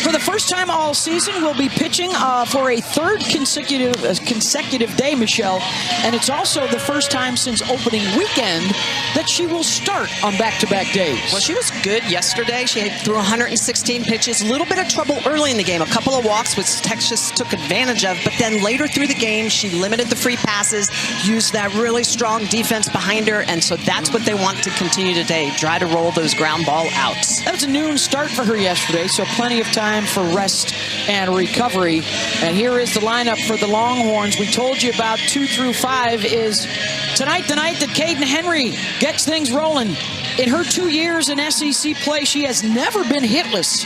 for the first time all season, will be pitching for a third consecutive day, Michelle. And it's also the first time since opening weekend that she will start on back-to-back days. Well, she was good yesterday. She threw 116 pitches. A little bit of trouble early in the game. A couple of walks, which Texas took advantage of. But then later through the game, she limited the free passes, used that really strong defense behind her. And so that's what they want to continue today. Try to roll those ground ball outs. That was a noon start for her yesterday, so plenty of time for rest and recovery. And here is the lineup for the Longhorns. We told you about 2 through 5 is tonight the night that Caden Henry gets things rolling. In her 2 years in SEC play, she has never been hitless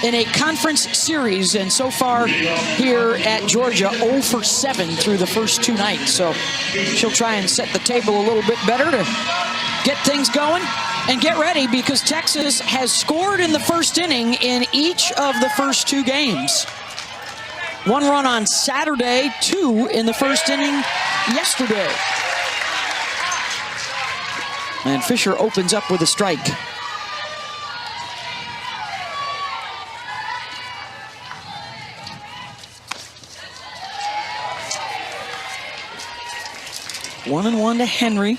in a conference series, and so far here at Georgia, 0 for 7 through the first 2 nights. So she'll try and set the table a little bit better to get things going. And get ready, because Texas has scored in the first inning in each of the first 2 games. 1 run on Saturday, 2 in the first inning yesterday. And Fisher opens up with a strike. One and 1 to Henry.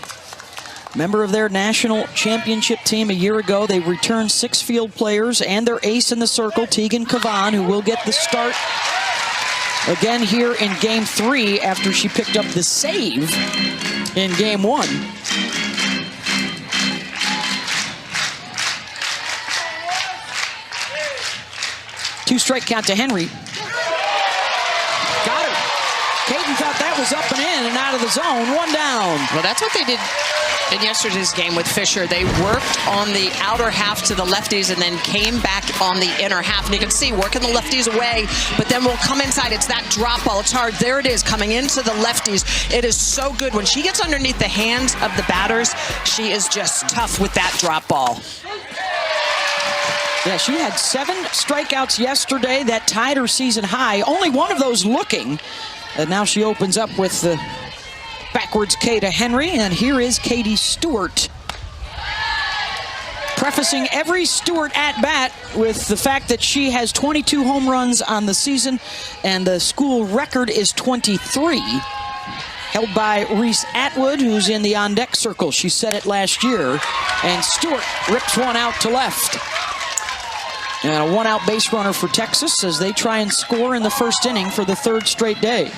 Member of their national championship team a year ago. They returned 6 field players and their ace in the circle, Tegan Cavan, who will get the start again here in game 3 after she picked up the save in game 1. Two-strike count to Henry. Got her. Caden thought that was up and in and out of the zone. 1 down. Well, that's what they did in yesterday's game with Fisher. They worked on the outer half to the lefties and then came back on the inner half. And you can see working the lefties away, but then we'll come inside. It's that drop ball. It's hard. There it is, coming into the lefties. It is so good. When she gets underneath the hands of the batters, she is just tough with that drop ball. Yeah, she had 7 strikeouts yesterday. That tied her season high. Only one of those looking. And now she opens up with the backwards K to Henry, and here is Katie Stewart. Prefacing every Stewart at-bat with the fact that she has 22 home runs on the season, and the school record is 23, held by Reese Atwood, who's in the on-deck circle. She set it last year, and Stewart rips one out to left. And a 1-out base runner for Texas as they try and score in the first inning for the 3rd straight day.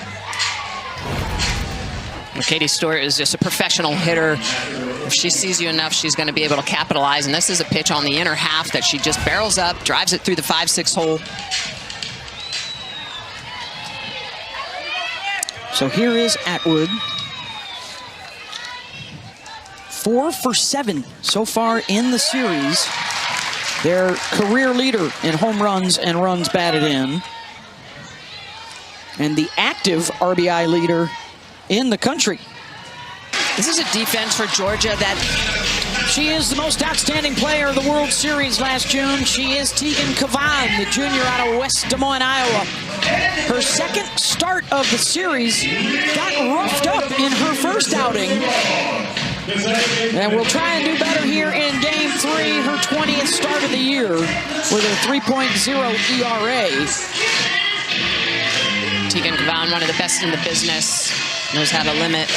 Katie Stewart is just a professional hitter. If she sees you enough, she's going to be able to capitalize. And this is a pitch on the inner half that she just barrels up, drives it through the 5-6 hole. So here is Atwood. 4 for 7 so far in the series. Their career leader in home runs and runs batted in. And the active RBI leader in the country. This is a defense for Georgia that... She is the most outstanding player of the World Series last June. She is Tegan Cavan, the junior out of West Des Moines, Iowa. Her 2nd start of the series got roughed up in her first outing. And we'll try and do better here in game 3, her 20th start of the year with a 3.0 ERA. Tegan Cavan, one of the best in the business, knows how to limit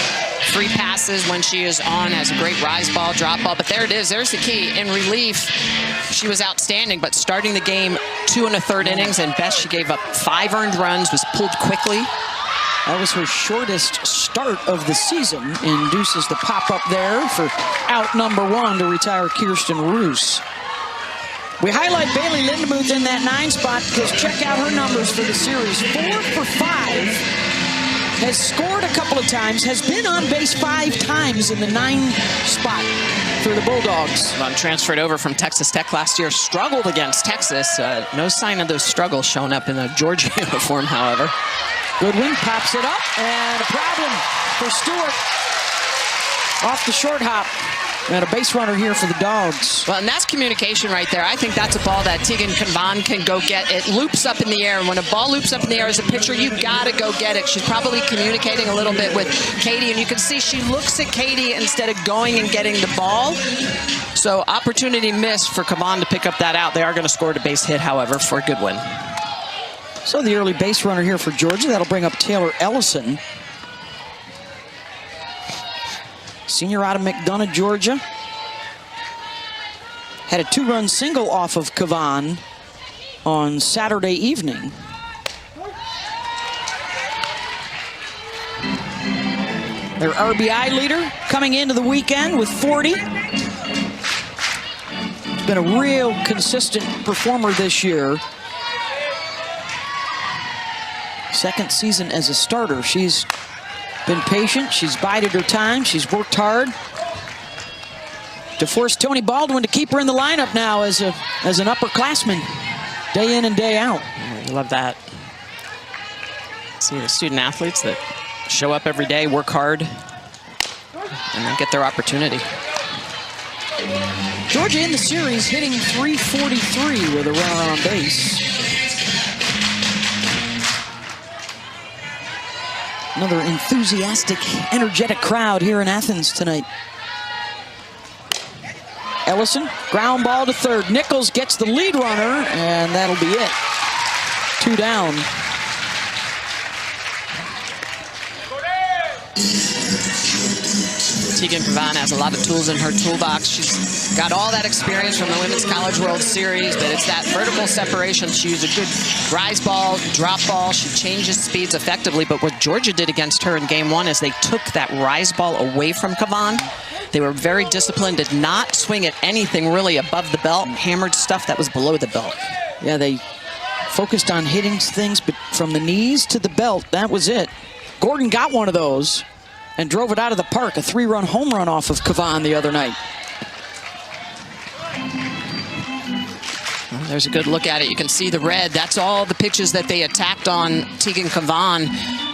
free passes when she is on, has a great rise ball, drop ball, but there it is, there's the key. In relief, she was outstanding, but starting the game 2 1/3 innings, and best she gave up 5 earned runs, was pulled quickly. That was her shortest start of the season. Induces the pop-up there for out number 1 to retire Kirsten Roos. We highlight Bailey Lindemuth in that 9 spot because check out her numbers for the series. 4 for 5. Has scored a couple of times, has been on base 5 times in the 9 spot for the Bulldogs. Well, transferred over from Texas Tech last year, struggled against Texas. No sign of those struggles showing up in a Georgia uniform, however. Goodwin pops it up, and a problem for Stewart. Off the short hop. And a base runner here for the Dogs. Well, and that's communication right there. I think that's a ball that Tegan Cavan can go get. It loops up in the air, and when a ball loops up in the air as a pitcher, you got to go get it. She's probably communicating a little bit with Katie, and you can see she looks at Katie instead of going and getting the ball. So opportunity missed for Cavan to pick up that out. They are going to score a base hit, however, for Goodwin. So the early base runner here for Georgia. That'll bring up Taylor Ellison. Senior out of McDonough, Georgia. Had a 2-run single off of Cavan on Saturday evening. Their RBI leader coming into the weekend with 40. Been a real consistent performer this year. Second season as a starter. She's been patient. She's bided her time. She's worked hard to force Tony Baldwin to keep her in the lineup now as an upperclassman, day in and day out. I love that. See the student athletes that show up every day, work hard, and then get their opportunity. Georgia in the series hitting .343 with a runner on base. Another enthusiastic, energetic crowd here in Athens tonight. Ellison, ground ball to third. Nichols gets the lead runner, and that'll be it. 2 down. Tegan Cavan has a lot of tools in her toolbox. She's got all that experience from the Women's College World Series, but it's that vertical separation. She used a good rise ball, drop ball. She changes speeds effectively, but what Georgia did against her in game 1 is they took that rise ball away from Cavan. They were very disciplined, did not swing at anything really above the belt, and hammered stuff that was below the belt. Yeah, they focused on hitting things, but from the knees to the belt, that was it. Gordon got one of those and drove it out of the park. A 3-run home run off of Cavan the other night. Well, there's a good look at it. You can see the red. That's all the pitches that they attacked on Tegan Cavan.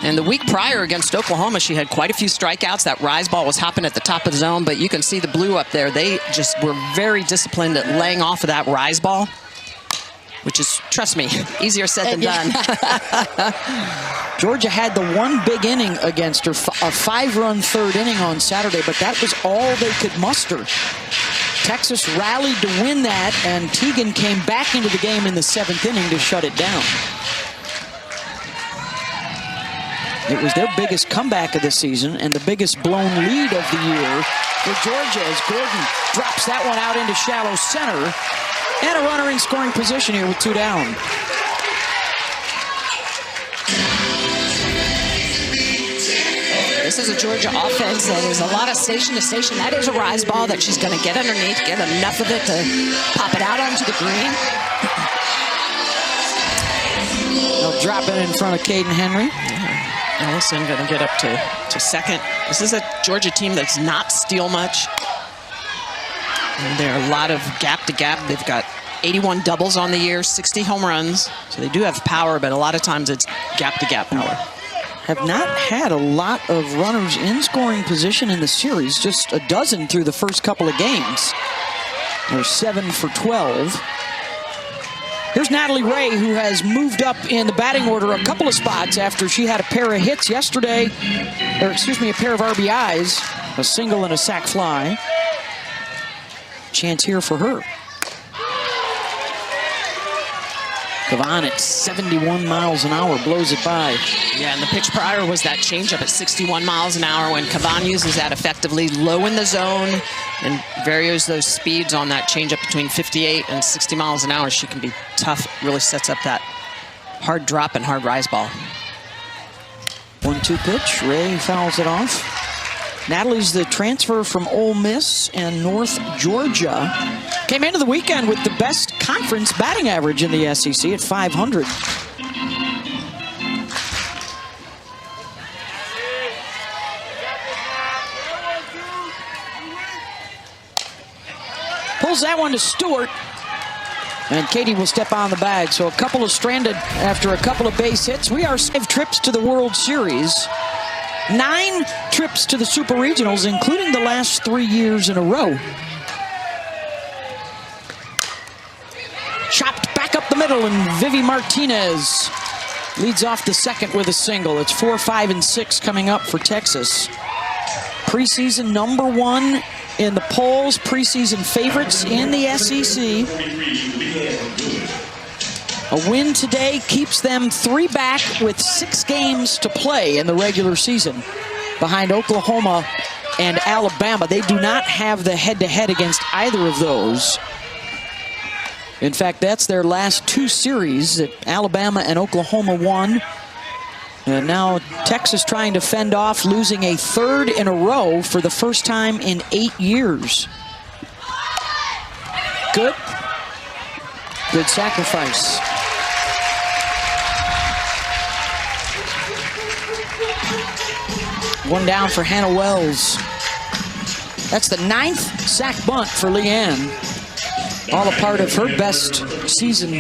And the week prior against Oklahoma, she had quite a few strikeouts. That rise ball was hopping at the top of the zone, but you can see the blue up there. They just were very disciplined at laying off of that rise ball, which is, trust me, easier said than done. Georgia had the one big inning against her, a 5-run third inning on Saturday, but that was all they could muster. Texas rallied to win that, and Tegan came back into the game in the 7th inning to shut it down. It was their biggest comeback of the season and the biggest blown lead of the year for Georgia as Gordon drops that one out into shallow center. And a runner in scoring position here with 2 down. This is a Georgia offense that is a lot of station to station. That is a rise ball that she's going to get underneath, get enough of it to pop it out onto the green. They'll drop it in front of Caden Henry. Yeah. Ellison going to get up to second. This is a Georgia team that's not steal much. And there are a lot of gap to gap. They've got 81 doubles on the year, 60 home runs. So they do have power, but a lot of times it's gap to gap power. Have not had a lot of runners in scoring position in the series, just a dozen through the first couple of games. They're 7 for 12. Here's Natalie Ray, who has moved up in the batting order a couple of spots after she had a pair of hits yesterday, or excuse me, a pair of RBIs, a single and a sac fly. Chance here for her. Cavan at 71 miles an hour blows it by. Yeah, and the pitch prior was that changeup at 61 miles an hour. When Cavan uses that effectively low in the zone and varies those speeds on that changeup between 58 and 60 miles an hour, she can be tough. Really sets up that hard drop and hard rise ball. 1-2 pitch. Ray fouls it off. Natalie's the transfer from Ole Miss and North Georgia. Came into the weekend with the best conference batting average in the SEC at 500. Pulls that one to Stewart. And Katie will step on the bag. So a couple of stranded after a couple of base hits. We are 5 trips to the World Series. 9 trips to the Super Regionals, including the last 3 years in a row. Chopped back up the middle, and Vivi Martinez leads off the second with a single. It's 4, 5, and 6 coming up for Texas. Preseason #1 in the polls, preseason favorites in the SEC. A win today keeps them 3 back with 6 games to play in the regular season behind Oklahoma and Alabama. They do not have the head-to-head against either of those. In fact, that's their last 2 series that Alabama and Oklahoma won. And now Texas trying to fend off losing a 3rd in a row for the first time in 8 years. Good. Good sacrifice. One down for Hannah Wells. That's the 9th sack bunt for Leanne. All a part of her best season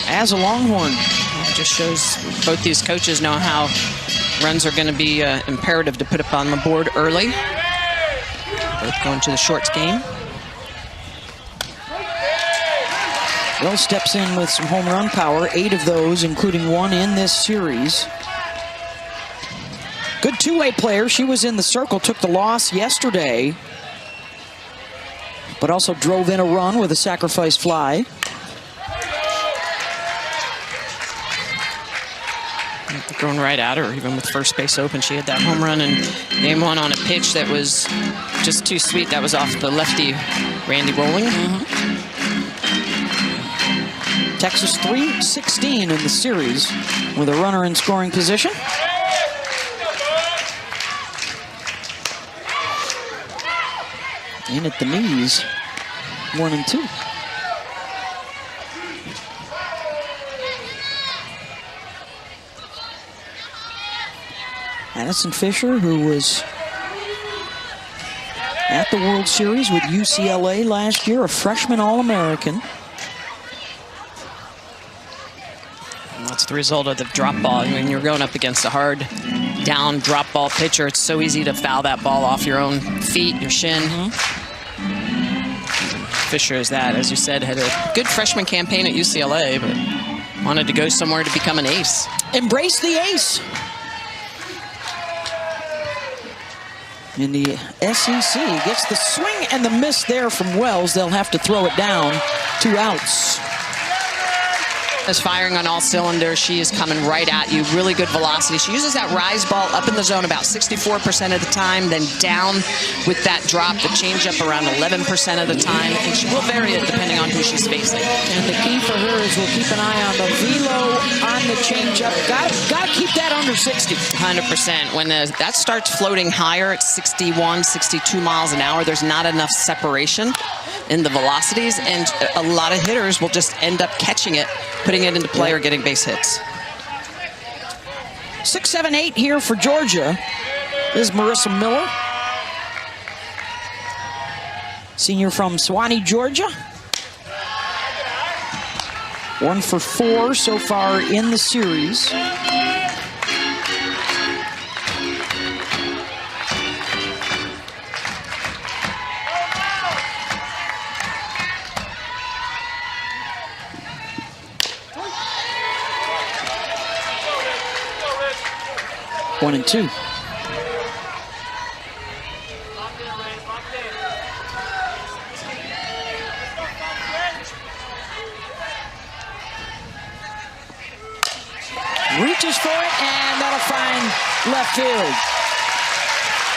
as a Longhorn. It just shows both these coaches know how runs are going to be imperative to put up on the board early. Both going to the shorts game. Wells steps in with some home run power, 8 of those, including 1 in this series. Good two-way player. She was in the circle, took the loss yesterday, but also drove in a run with a sacrifice fly. Going right at her, even with first base open. She had that home run in game 1 on a pitch that was just too sweet. That was off the lefty, Randy Rolling. Texas 3-16 in the series with a runner in scoring position. In at the knees, 1 and 2. Addison Fisher, who was at the World Series with UCLA last year, a freshman All-American. That's the result of the drop ball. When you're going up against a hard down drop ball pitcher, it's so easy to foul that ball off your own feet, your shin. Fisher is that, as you said, had a good freshman campaign at UCLA, but wanted to go somewhere to become an ace. Embrace the ace. In the SEC, gets the swing and the miss there from Wells. They'll have to throw it down. 2 outs. Is firing on all cylinders. She is coming right at you. Really good velocity. She uses that rise ball up in the zone about 64% of the time, then down with that drop, the changeup around 11% of the time, and she will vary it depending on who she's facing. And the key for her is we'll keep an eye on the velo on the changeup. Got to keep that under 60. 100%. When that starts floating higher at 61, 62 miles an hour, there's not enough separation in the velocities, and a lot of hitters will just end up catching it, putting it into play or getting base hits. 6, 7, 8 here for Georgia is Marissa Miller. Senior from Sewanee, Georgia. 1 for 4 so far in the series. One and 2. Reaches for it, and that'll find left field.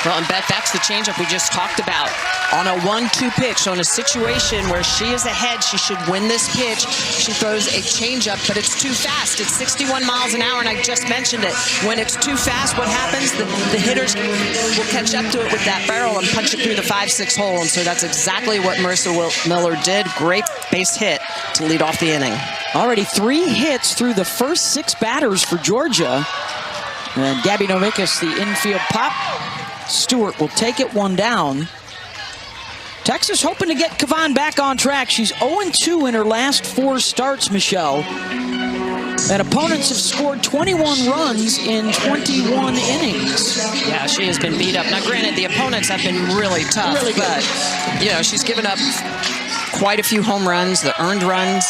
Well, and Bet, that's the changeup we just talked about. On a 1-2 pitch, so in a situation where she is ahead, she should win this pitch. She throws a changeup, but it's too fast. It's 61 miles an hour, and I just mentioned it. When it's too fast, what happens? The hitters will catch up to it with that barrel and punch it through the 5-6 hole, and so that's exactly what Marissa Miller did. Great base hit to lead off the inning. Already 3 hits through the first 6 batters for Georgia. And Gabby Novickus, the infield pop. Stewart will take it, 1 down. Texas hoping to get Kavan back on track. She's 0-2 in her last 4 starts, Michelle. And opponents have scored 21 runs in 21 innings. Yeah, she has been beat up. Now, granted, the opponents have been really tough, but, you know, she's given up quite a few home runs, the earned runs.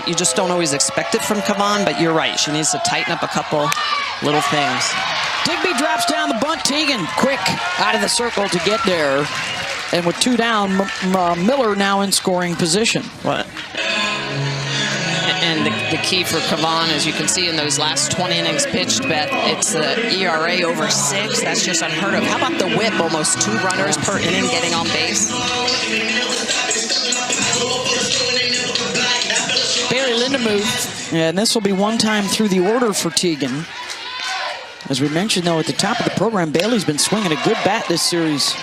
You just don't always expect it from Kavan, but you're right. She needs to tighten up a couple little things. Digby drops down the bunt. Teagan quick out of the circle to get there. And with 2 down, Miller now in scoring position. What? And And the key for Kavan, as you can see in those last 20 innings pitched, Beth, it's the ERA over 6. That's just unheard of. How about the whip? Almost 2 runners per inning getting on base. Bailey Lindemuth, and this will be one time through the order for Teagan. As we mentioned, though, at the top of the program, Bailey's been swinging a good bat this series.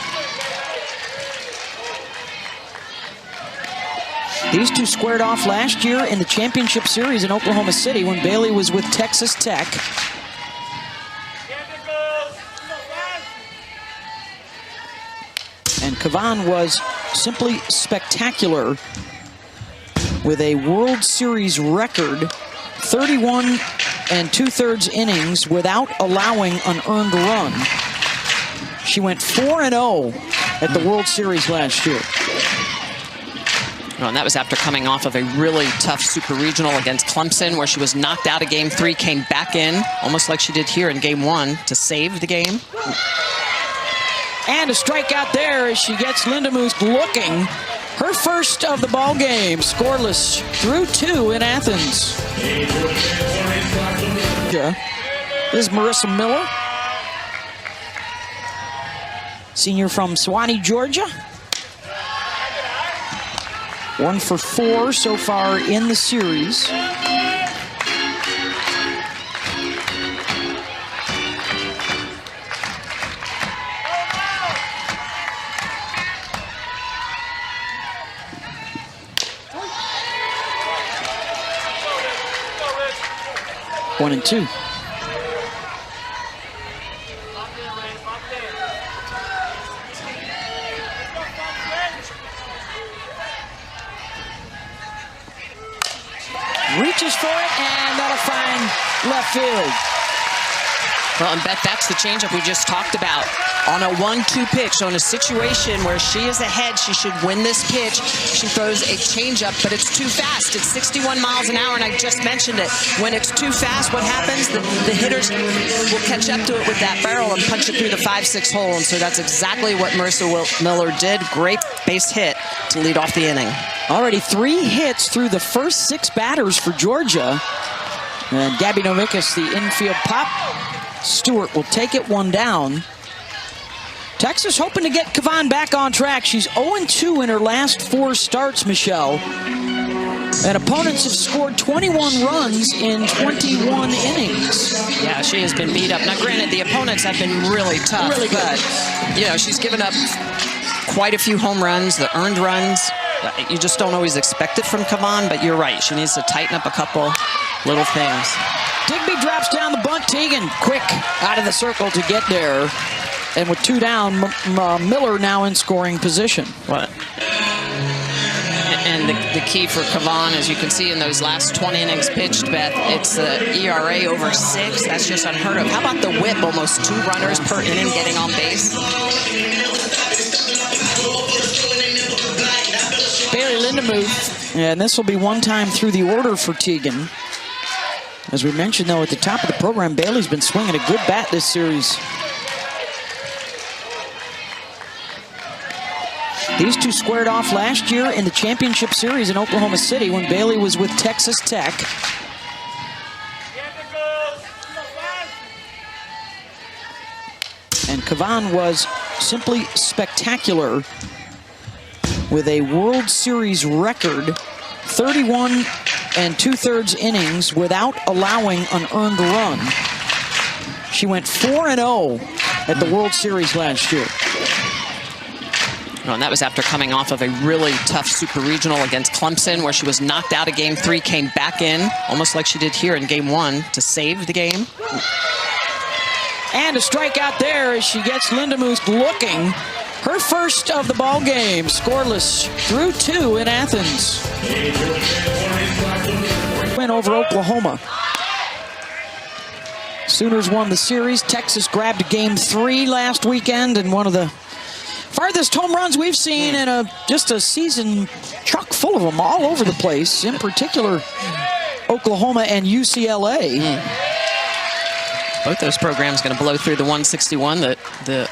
These two squared off last year in the championship series in Oklahoma City when Bailey was with Texas Tech. And Kavan was simply spectacular with a World Series record 31 2/3 innings without allowing an earned run. She went 4-0 at the World Series last year. Well, and that was after coming off of a really tough super regional against Clemson, where she was knocked out of game 3, came back in, almost like she did here in game 1, to save the game. And a strikeout there as she gets Lindemuth looking. Her first of the ball game, scoreless through 2 in Athens. This is Marissa Miller, senior from Sewanee, Georgia. 1 for 4 so far in the series. One and 2. Reaches for it, and that'll find left field. Well, and Beth, that's the changeup we just talked about. On a 1-2 pitch, so in a situation where she is ahead, she should win this pitch. She throws a changeup, but it's too fast. It's 61 miles an hour, and I just mentioned it. When it's too fast, what happens? The hitters will catch up to it with that barrel and punch it through the 5-6 hole, and so that's exactly what Marissa Miller did. Great base hit to lead off the inning. Already 3 hits through the first 6 batters for Georgia. And Gabby Novickus, the infield pop. Stewart will take it 1 down. Texas hoping to get Kavan back on track. She's 0-2 in her last 4 starts, Michelle. And opponents have scored 21 runs in 21 innings. Yeah, she has been beat up. Now, granted, the opponents have been really tough. Really good. But, you know, she's given up quite a few home runs, the earned runs. You just don't always expect it from Kavan, but you're right. She needs to tighten up a couple little things. Digby drops down the bunt. Teagan quick out of the circle to get there. And with 2 down, Miller now in scoring position. What? And the key for Kavan, as you can see in those last 20 innings pitched, Beth, it's the ERA over 6. That's just unheard of. How about the whip? Almost 2 runners per inning getting on base. Bailey Lindemuth, and this will be one time through the order for Teagan. As we mentioned, though, at the top of the program, Bailey's been swinging a good bat this series. These two squared off last year in the championship series in Oklahoma City when Bailey was with Texas Tech. And Kavan was simply spectacular with a World Series record 31 2/3 innings without allowing an earned run. She went 4-0 at the World Series last year. Well, and that was after coming off of a really tough super regional against Clemson, where she was knocked out of game 3, came back in, almost like she did here in game 1, to save the game. And a strikeout there as she gets Lindemuth looking. Her first of the ball game, scoreless through 2 in Athens. Win over Oklahoma. Sooners won the series. Texas grabbed game 3 last weekend, and one of the farthest home runs we've seen in just a season chock full of them all over the place, in particular Oklahoma and UCLA. Both those programs going to blow through the 161 that the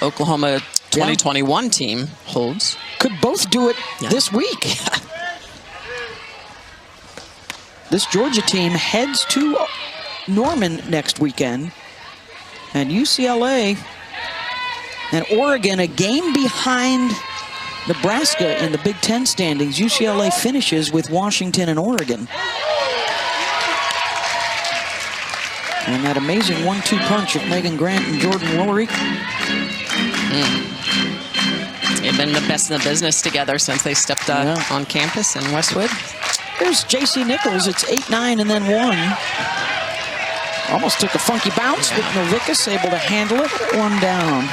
Oklahoma 2021 team holds. Could both do it this week. this Georgia team heads to Norman next weekend. And UCLA and Oregon, a game behind Nebraska in the Big Ten standings. UCLA finishes with Washington and Oregon. And that amazing 1-2 punch of Megan Grant and Jordan Woolery. They've been the best in the business together since they stepped on campus in Westwood. There's J.C. Nichols. It's 8-9 and then 1. Almost took a funky bounce, but Novickus able to handle it. 1 down.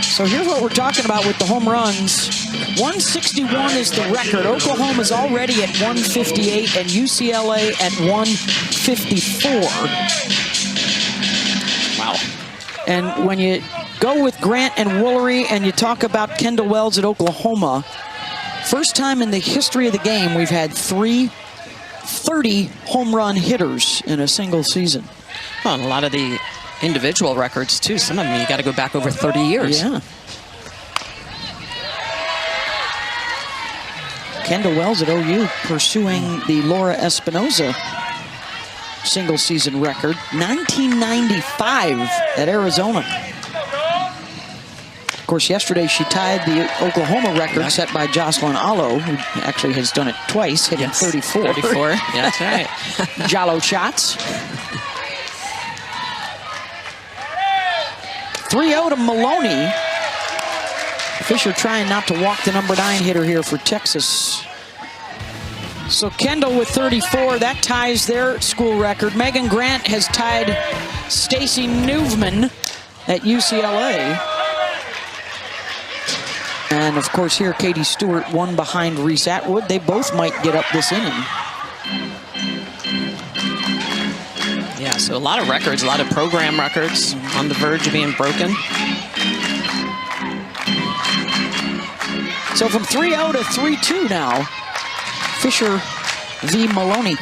So here's what we're talking about with the home runs. 161 is the record. Oklahoma's already at 158 and UCLA at 154. Wow. And when you go with Grant and Woolery and you talk about Kendall Wells at Oklahoma, first time in the history of the game we've had 3 30 home run hitters in a single season. Well, and a lot of the individual records too. Some of them you got to go back over 30 years. Yeah. Kendall Wells at OU pursuing the Laura Espinoza single season record. 1995 at Arizona. Of course, yesterday she tied the Oklahoma record set by Jocelyn Allo, who actually has done it twice, hitting 34. 34, yeah, that's right. Jalo shots. 3-0 to Maloney. Fisher trying not to walk the number 9 hitter here for Texas. So Kendall with 34, that ties their school record. Megan Grant has tied Stacy Newman at UCLA. And of course here, Katie Stewart, 1 behind Reese Atwood. They both might get up this inning. Yeah, so a lot of records, a lot of program records on the verge of being broken. So from 3-0 to 3-2 now, Fisher v. Maloney.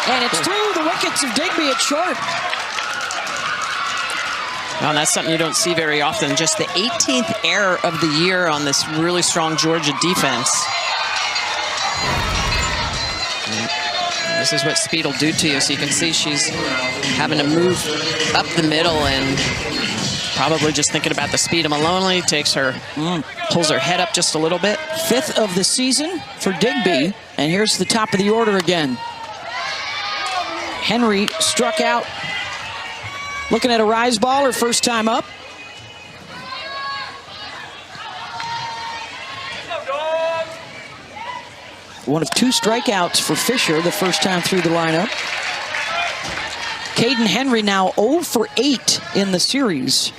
And it's through the wickets of Digby at short. Well, that's something you don't see very often. Just the 18th error of the year on this really strong Georgia defense. And this is what speed will do to you. So you can see she's having to move up the middle and probably just thinking about the speed of Maloney. Takes her, pulls her head up just a little bit. 5th of the season for Digby. And here's the top of the order again. Henry struck out. Looking at a rise ball, her first time up. One of 2 strikeouts for Fisher, the first time through the lineup. Caden Henry now 0 for 8 in the series.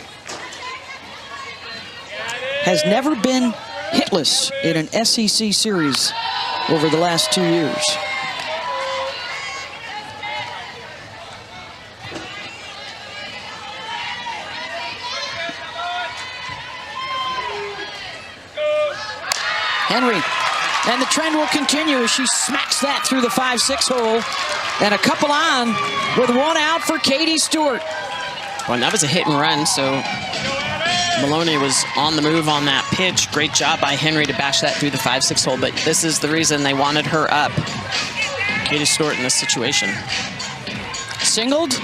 Has never been hitless in an SEC series over the last 2 years. Henry, and the trend will continue as she smacks that through the 5-6 hole. And a couple on with 1 out for Katie Stewart. Well, that was a hit and run, so Maloney was on the move on that pitch. Great job by Henry to bash that through the 5-6 hole, but this is the reason they wanted her up. Katie Stewart in this situation. Singled,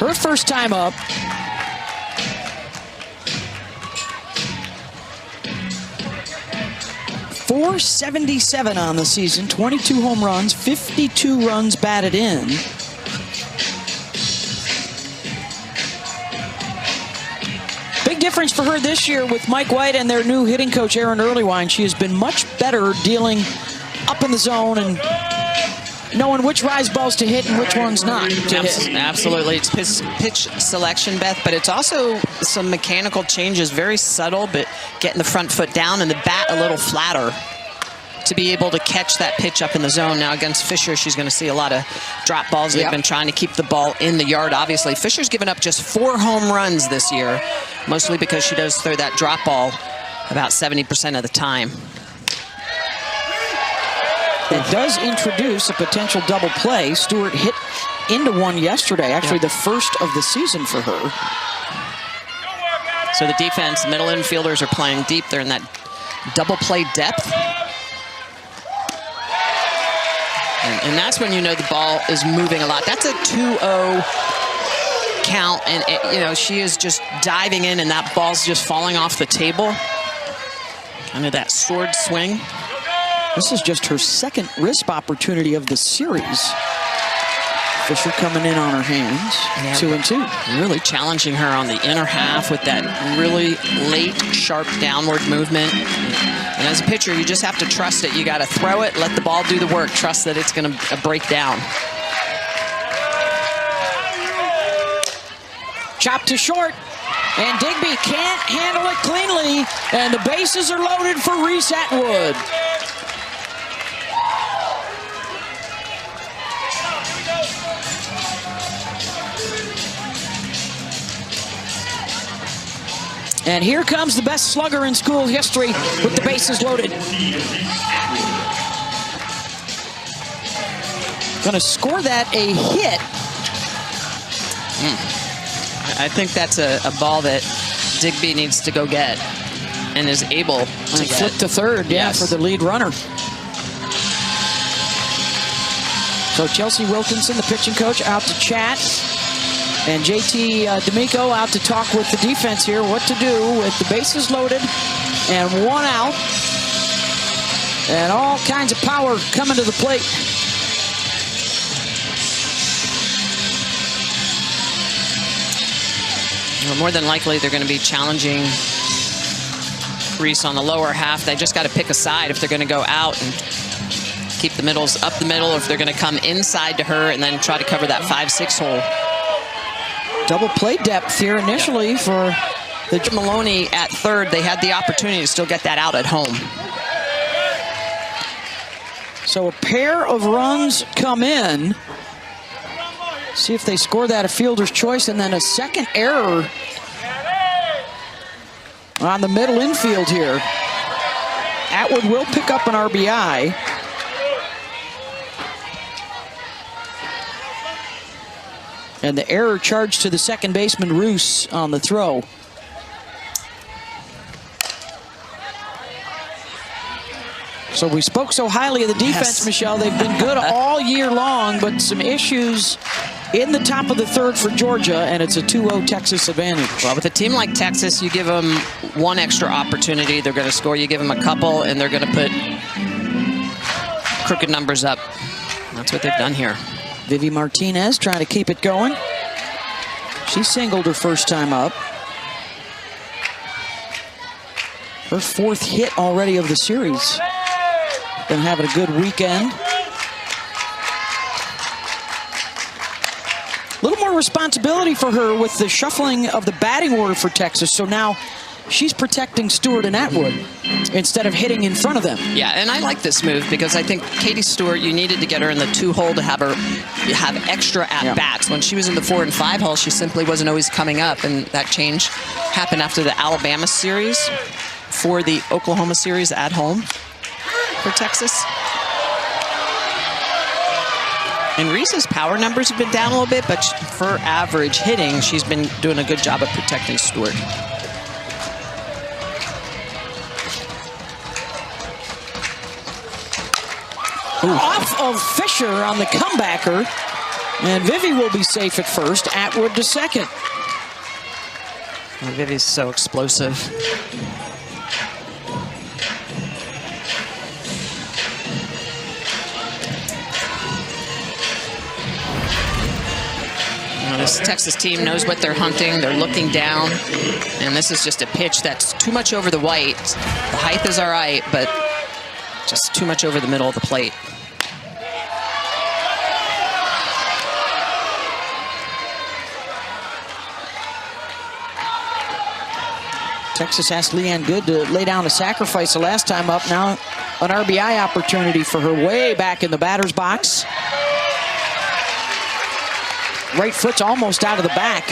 her first time up. .477 on the season, 22 home runs, 52 runs batted in. Big difference for her this year with Mike White and their new hitting coach, Aaron Earlywine. She has been much better dealing up in the zone and knowing which rise balls to hit and which ones not to hit. Absolutely. It's pitch selection, Beth, but it's also some mechanical changes, very subtle, but getting the front foot down and the bat a little flatter to be able to catch that pitch up in the zone. Now against Fisher, she's going to see a lot of drop balls. They've been trying to keep the ball in the yard, obviously. Fisher's given up just 4 home runs this year, mostly because she does throw that drop ball about 70% of the time. It does introduce a potential double play. Stewart hit into one yesterday, actually the first of the season for her. So the defense, middle infielders are playing deep. They're in that double play depth. And that's when you know the ball is moving a lot. That's a 2-0 count, and you know, she is just diving in, and that ball's just falling off the table. Kind of that sword swing. This is just her second wrist opportunity of the series. Fisher coming in on her hands, 2-2. Really challenging her on the inner half with that really late, sharp downward movement. And as a pitcher, you just have to trust it. You got to throw it, let the ball do the work, trust that it's going to break down. Chop to short, and Digby can't handle it cleanly, and the bases are loaded for Reese Atwood. And here comes the best slugger in school history with the bases loaded. Gonna score that a hit. I think that's a ball that Digby needs to go get and is able to get. Flip to third, yes, for the lead runner. So Chelsea Wilkinson, the pitching coach, out to chat. And JT D'Amico out to talk with the defense here, what to do with the bases loaded and one out. And all kinds of power coming to the plate. Well, more than likely, they're going to be challenging Reese on the lower half. They just got to pick a side if they're going to go out and keep the middles up the middle, or if they're going to come inside to her and then try to cover that 5-6 hole. Double play depth here initially for the Maloney at third. They had the opportunity to still get that out at home. So a pair of runs come in. See if they score that a fielder's choice, and then a second error on the middle infield here. Atwood will pick up an RBI. And the error charged to the second baseman, Roos, on the throw. So we spoke so highly of the defense, Michelle. They've been good all year long, but some issues in the top of the third for Georgia, and it's a 2-0 Texas advantage. Well, with a team like Texas, you give them one extra opportunity, they're going to score. You give them a couple, and they're going to put crooked numbers up. That's what they've done here. Vivi Martinez trying to keep it going. She singled her first time up. Her fourth hit already of the series. Been having a good weekend. A little more responsibility for her with the shuffling of the batting order for Texas. So now she's protecting Stewart and Atwood instead of hitting in front of them. Yeah, and I like this move because I think Katie Stewart, you needed to get her in the 2-hole to have her have extra at-bats. When she was in the 4 and 5 hole, she simply wasn't always coming up, and that change happened after the Alabama series for the Oklahoma series at home for Texas. And Reese's power numbers have been down a little bit, but for average hitting, she's been doing a good job of protecting Stewart. Off of Fisher on the comebacker, and Vivi will be safe at first. Atwood to second. Well, Vivi's so explosive. This Texas team knows what they're hunting. They're looking down, and this is just a pitch that's too much over the white. The height is all right, but just too much over the middle of the plate. Texas asked Leanne Good to lay down a sacrifice the last time up. Now an RBI opportunity for her way back in the batter's box. Right foot's almost out of the back.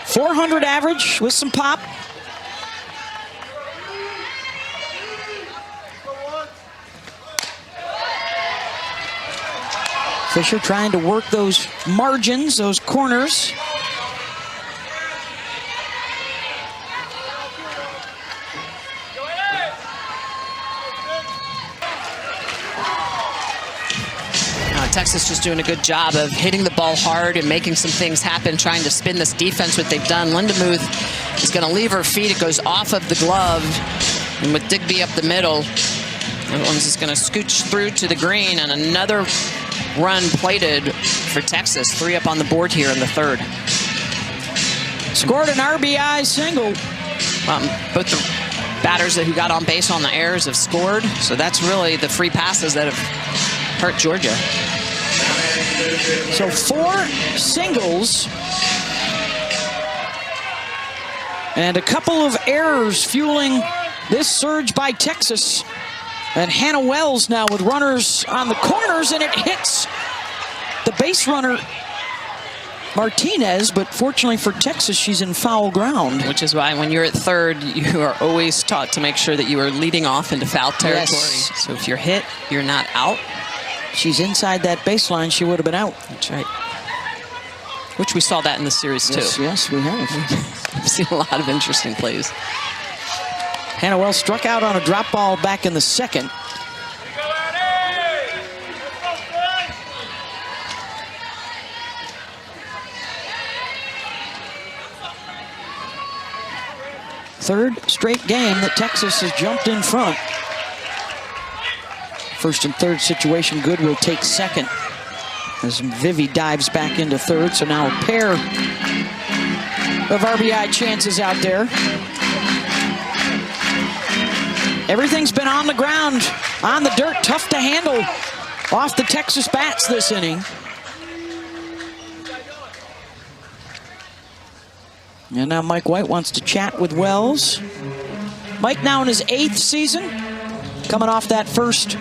400 average with some pop. Fisher trying to work those margins, those corners. Texas just doing a good job of hitting the ball hard and making some things happen, trying to spin this defense, what they've done. Lindemuth is going to leave her feet. It goes off of the glove. And with Digby up the middle, that one's just going to scooch through to the green, and another run plated for Texas. 3 up on the board here in the third. Scored an RBI single. Both the batters who got on base on the errors have scored, so that's really the free passes that have hurt Georgia. So 4 singles and a couple of errors fueling this surge by Texas. And Hannah Wells now with runners on the corners, and it hits the base runner Martinez, but fortunately for Texas, she's in foul ground. Which is why when you're at third, you are always taught to make sure that you are leading off into foul territory. Yes. So if you're hit, you're not out. She's inside that baseline, she would have been out. That's right. Which we saw that in the series, too. Yes, we have. We've seen a lot of interesting plays. Hannah Wells struck out on a drop ball back in the second. Third straight game that Texas has jumped in front. First and third situation, Good will take second as Vivi dives back into third. So now a pair of RBI chances out there. Everything's been on the ground, on the dirt, tough to handle off the Texas bats this inning. And now Mike White wants to chat with Wells. Mike now in his 8th season, coming off that first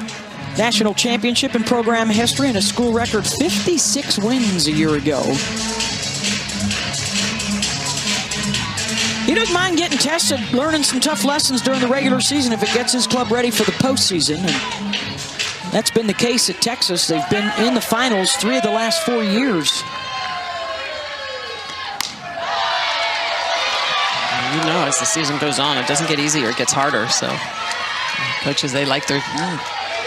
national championship in program history and a school record 56 wins a year ago. He doesn't mind getting tested, learning some tough lessons during the regular season if it gets his club ready for the postseason. And that's been the case at Texas. They've been in the finals 3 of the last 4 years. You know, as the season goes on, it doesn't get easier, it gets harder. So coaches, they like their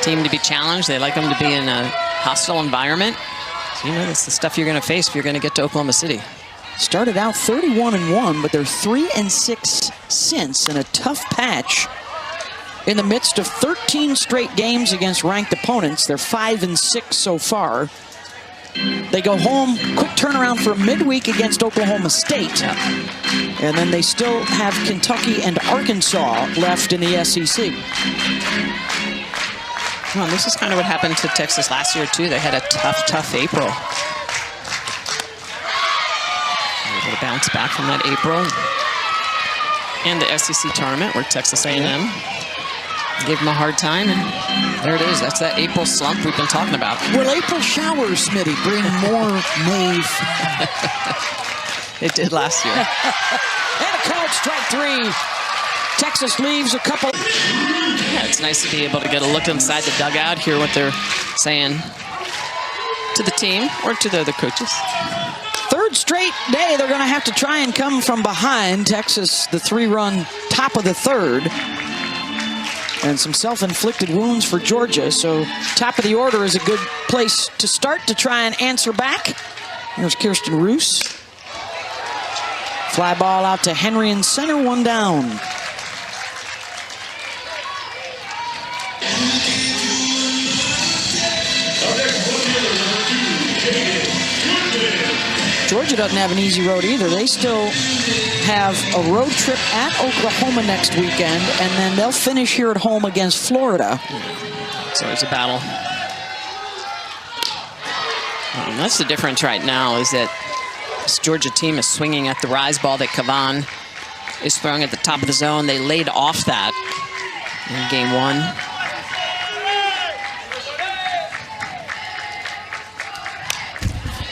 team to be challenged. They like them to be in a hostile environment. So, you know, that's the stuff you're going to face if you're going to get to Oklahoma City. Started out 31-1, but they're 3-6 since in a tough patch. In the midst of 13 straight games against ranked opponents, they're 5-6 so far. They go home, quick turnaround for a midweek against Oklahoma State. And then they still have Kentucky and Arkansas left in the SEC. Well, this is kind of what happened to Texas last year, too. They had a tough April. Able to bounce back from that April. And the SEC tournament where Texas A&M gave them a hard time, and there it is. That's that April slump we've been talking about. Will April showers, Smitty, bring more Maeve? It did last year. And a called strike 3. Texas leaves a couple. Yeah, it's nice to be able to get a look inside the dugout, hear what they're saying to the team or to the other coaches. Third straight day, they're going to have to try and come from behind. Texas, the 3-run top of the third. And some self-inflicted wounds for Georgia. So top of the order is a good place to start to try and answer back. There's Kirsten Roos. Fly ball out to Henry in center, 1 down. Georgia doesn't have an easy road either. They still have a road trip at Oklahoma next weekend, and then they'll finish here at home against Florida. So it's a battle. That's the difference right now, is that this Georgia team is swinging at the rise ball that Kavan is throwing at the top of the zone. They laid off that in game 1.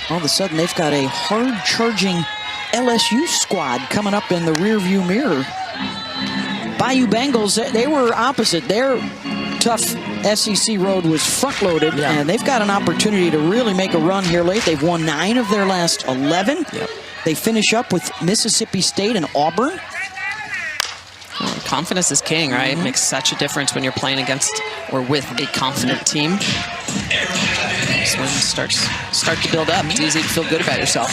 All of a sudden, they've got a hard-charging LSU squad coming up in the rearview mirror. Bayou Bengals, they were opposite. Their tough SEC road was front-loaded, and they've got an opportunity to really make a run here late. They've won 9 of their last 11. They finish up with Mississippi State and Auburn. Well, confidence is king, right? It makes such a difference when you're playing against or with a confident team. This one start to build up. It's easy to feel good about yourself.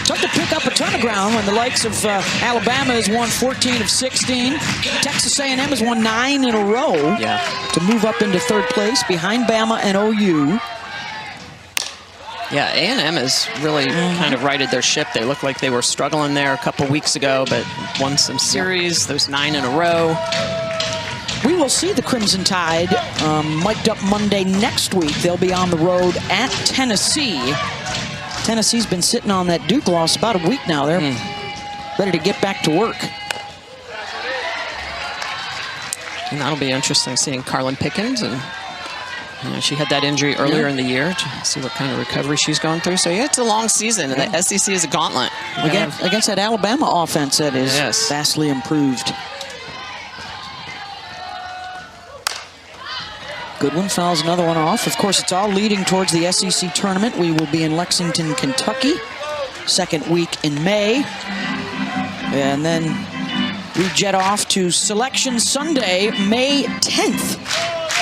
Tough to pick up a ton of ground when the likes of Alabama has won 14 of 16. Texas A&M has won 9 in a row to move up into third place behind Bama and OU. Yeah, A&M has really kind of righted their ship. They looked like they were struggling there a couple weeks ago, but won some series, those 9 in a row. We will see the Crimson Tide mic'd up Monday next week. They'll be on the road at Tennessee. Tennessee's been sitting on that Duke loss about a week now. They're ready to get back to work. And that'll be interesting seeing Carlin Pickens. And she had that injury earlier in the year. To see what kind of recovery she's going through. So, it's a long season, and the SEC is a gauntlet. Against that Alabama offense that is vastly improved. Goodwin fouls another one off. Of course, it's all leading towards the SEC tournament. We will be in Lexington, Kentucky, second week in May. And then we jet off to Selection Sunday, May 10th,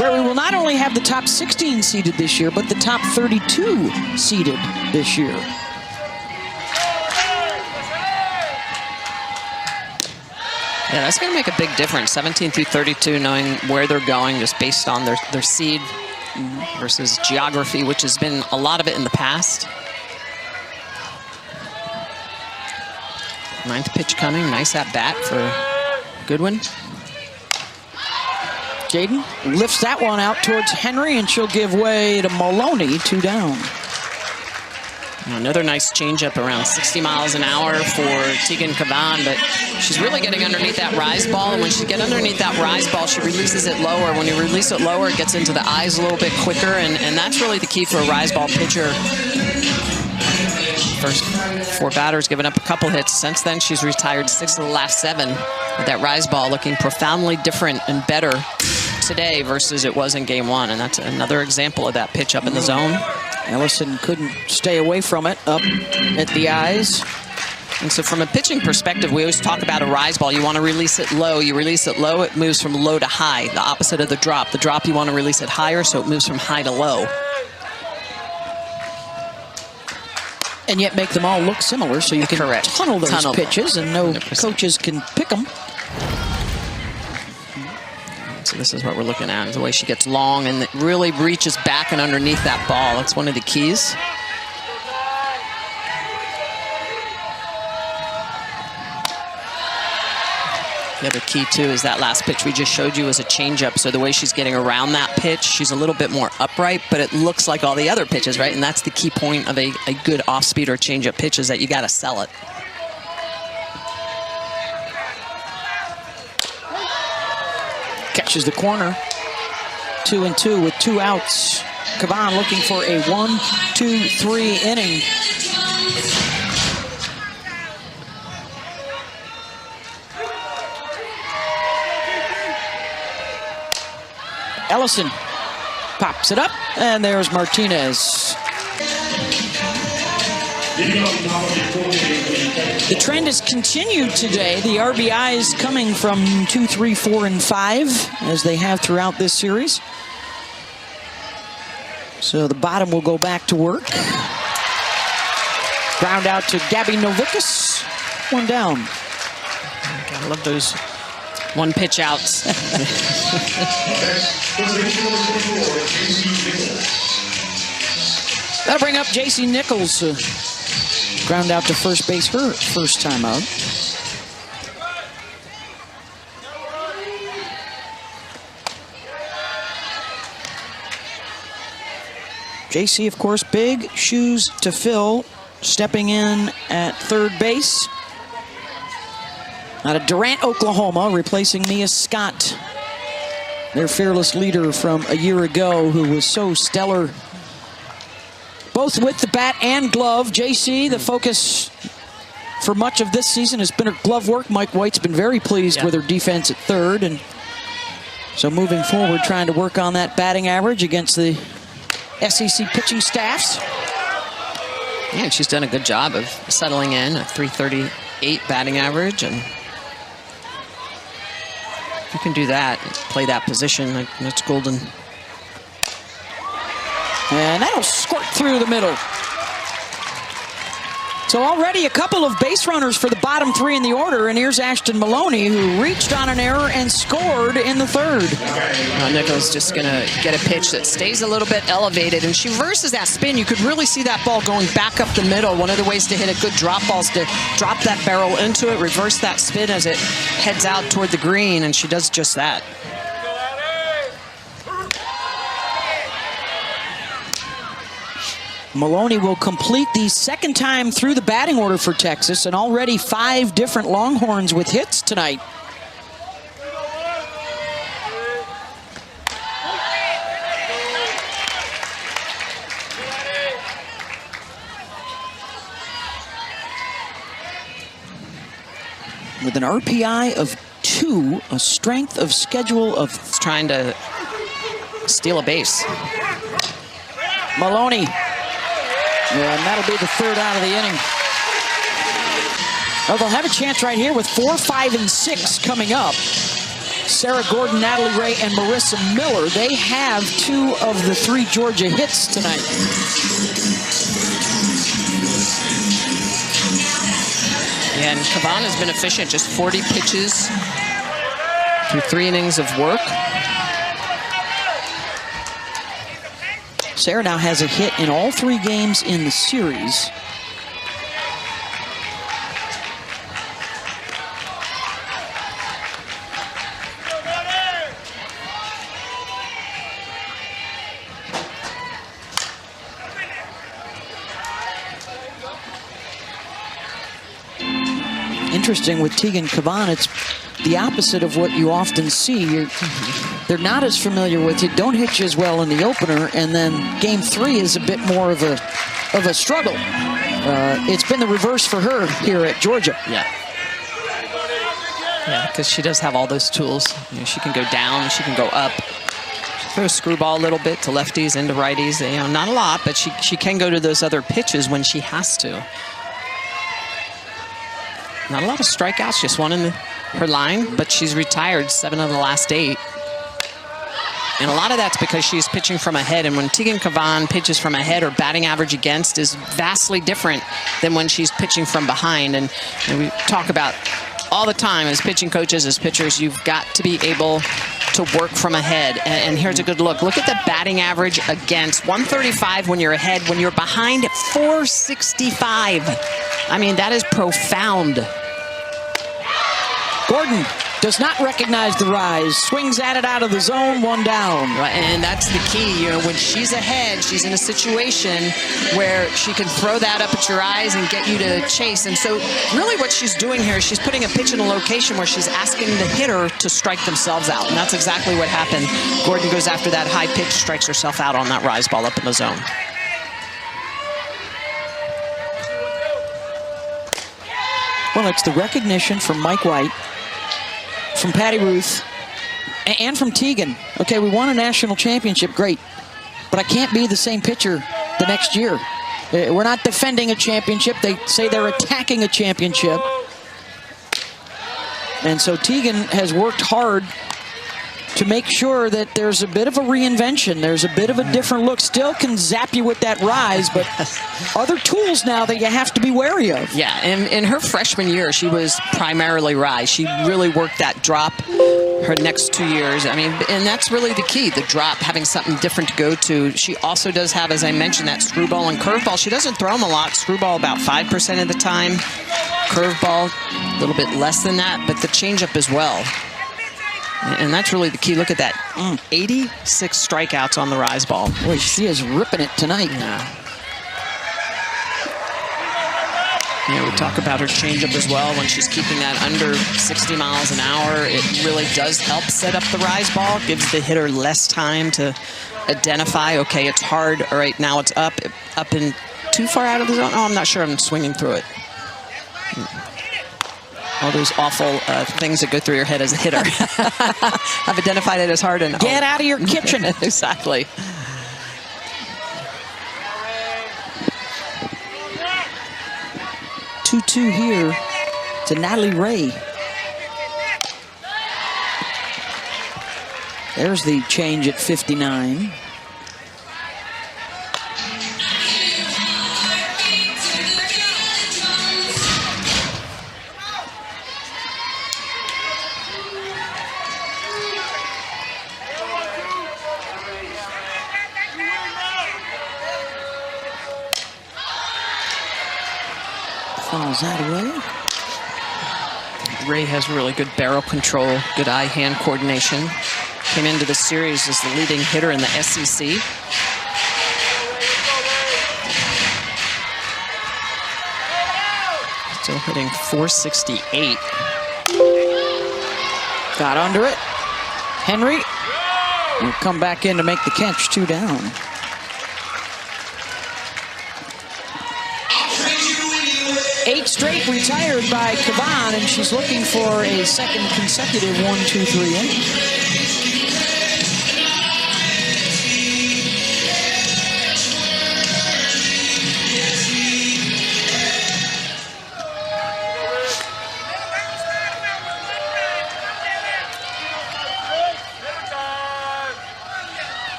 where we will not only have the top 16 seeded this year, but the top 32 seeded this year. Yeah, that's going to make a big difference. 17 through 32, knowing where they're going just based on their seed versus geography, which has been a lot of it in the past. 9th pitch coming. Nice at bat for Goodwin. Jaden lifts that one out towards Henry, and she'll give way to Maloney, 2 down. Another nice changeup around 60 miles an hour for Tegan Cavan, but she's really getting underneath that rise ball, and when she gets underneath that rise ball, she releases it lower. When you release it lower, it gets into the eyes a little bit quicker, and that's really the key for a rise ball pitcher. First 4 batters, given up a couple hits. Since then, she's retired 6 of the last 7 with that rise ball, looking profoundly different and better today versus it was in game 1, and that's another example of that pitch up in the zone. Ellison couldn't stay away from it, up at the eyes. And so from a pitching perspective, we always talk about a rise ball. You want to release it low. You release it low, it moves from low to high, the opposite of the drop. The drop, you want to release it higher, so it moves from high to low. And yet make them all look similar, so you can tunnel those pitches, and no 100%. Coaches can pick them. So this is what we're looking at, is the way she gets long and it really reaches back and underneath that ball. That's one of the keys. The other key, too, is that last pitch we just showed you is a changeup. So the way she's getting around that pitch, she's a little bit more upright, but it looks like all the other pitches, right? And that's the key point of a good off-speed or changeup pitch, is that you got to sell it. Catches the corner. 2-2 with 2 outs. Cavan looking for a 1-2-3 inning. Ellison pops it up, and there's Martinez. The trend has continued today. The RBIs coming from 2, 3, 4, and 5, as they have throughout this series. So the bottom will go back to work. Ground out to Gabby Novickus. 1 down. I love those one-pitch outs. That'll bring up J.C. Nichols. Ground out to first base, her first time out. J.C., of course, big shoes to fill, stepping in at third base. Out of Durant, Oklahoma, replacing Mia Scott, their fearless leader from a year ago, who was so stellar both with the bat and glove. JC, the focus for much of this season has been her glove work. Mike White's been very pleased with her defense at third. And so moving forward, trying to work on that batting average against the SEC pitching staffs. Yeah, and she's done a good job of settling in a .338 batting average. And if you can do that, play that position, that's golden. And that'll squirt through the middle. So already a couple of base runners for the bottom three in the order, and here's Ashton Maloney, who reached on an error and scored in the third. Nichols just going to get a pitch that stays a little bit elevated, and she reverses that spin. You could really see that ball going back up the middle. One of the ways to hit a good drop ball is to drop that barrel into it, reverse that spin as it heads out toward the green, and she does just that. Maloney will complete the second time through the batting order for Texas, and already 5 different Longhorns with hits tonight. With an RPI of 2, a strength of schedule of... It's trying to steal a base. Maloney. Yeah, and that'll be the third out of the inning. Oh, they'll have a chance right here with 4, 5, and 6 coming up. Sarah Gordon, Natalie Ray, and Marissa Miller. They have 2 of the 3 Georgia hits tonight. Yeah, and Kavan has been efficient, just 40 pitches through 3 innings of work. Sarah now has a hit in all 3 games in the series. Interesting with Tegan Kavan, it's the opposite of what you often see. They're not as familiar with you, don't hit you as well in the opener, and then game 3 is a bit more of a struggle. It's been the reverse for her here at Georgia. Yeah, because she does have all those tools. You know, she can go down, she can go up. She throws a screwball a little bit to lefties, into righties. You know, not a lot, but she can go to those other pitches when she has to. Not a lot of strikeouts, just one in her line, but she's retired 7 of the last 8. And a lot of that's because she's pitching from ahead, and when Tegan Kavan pitches from ahead, her batting average against is vastly different than when she's pitching from behind. And we talk about all the time as pitching coaches, as pitchers, you've got to be able to work from ahead. And here's a good look. Look at the batting average against. 135 when you're ahead. When you're behind, 465. I mean, that is profound. Gordon does not recognize the rise. Swings at it out of the zone, 1 down. Right, and that's the key. You know, when she's ahead, she's in a situation where she can throw that up at your eyes and get you to chase. And so really what she's doing here is she's putting a pitch in a location where she's asking the hitter to strike themselves out. And that's exactly what happened. Gordon goes after that high pitch, strikes herself out on that rise ball up in the zone. Well, it's the recognition from Mike White, from Patty Ruth, and from Tegan. Okay, we won a national championship, great, but I can't be the same pitcher the next year. We're not defending a championship. They say they're attacking a championship. And so Tegan has worked hard to make sure that there's a bit of a reinvention. There's a bit of a different look. Still can zap you with that rise, but other tools now that you have to be wary of. Yeah, and in her freshman year, she was primarily rise. She really worked that drop her next 2 years. I mean, and that's really the key, the drop, having something different to go to. She also does have, as I mentioned, that screwball and curveball. She doesn't throw them a lot. Screwball about 5% of the time. Curveball, a little bit less than that, but the changeup as well. And that's really the key. Look at that. 86 strikeouts on the rise ball. Boy, she is ripping it tonight. Yeah. You know, we talk about her changeup as well. When she's keeping that under 60 miles an hour, it really does help set up the rise ball. Gives the hitter less time to identify, okay, it's hard. All right, now it's up and too far out of the zone. Oh, I'm not sure. I'm swinging through it. All those awful things that go through your head as a hitter. I've identified it as hard and get out of your kitchen. Exactly. Two here to Natalie Ray. There's the change at 59. fouls that away. Ray has really good barrel control, good eye-hand coordination. Came into the series as the leading hitter in the SEC. Still hitting .468. Got under it. Henry will come back in to make the catch, 2 down. Eight straight retired by Cavan, and she's looking for a second consecutive 1-2-3 inning.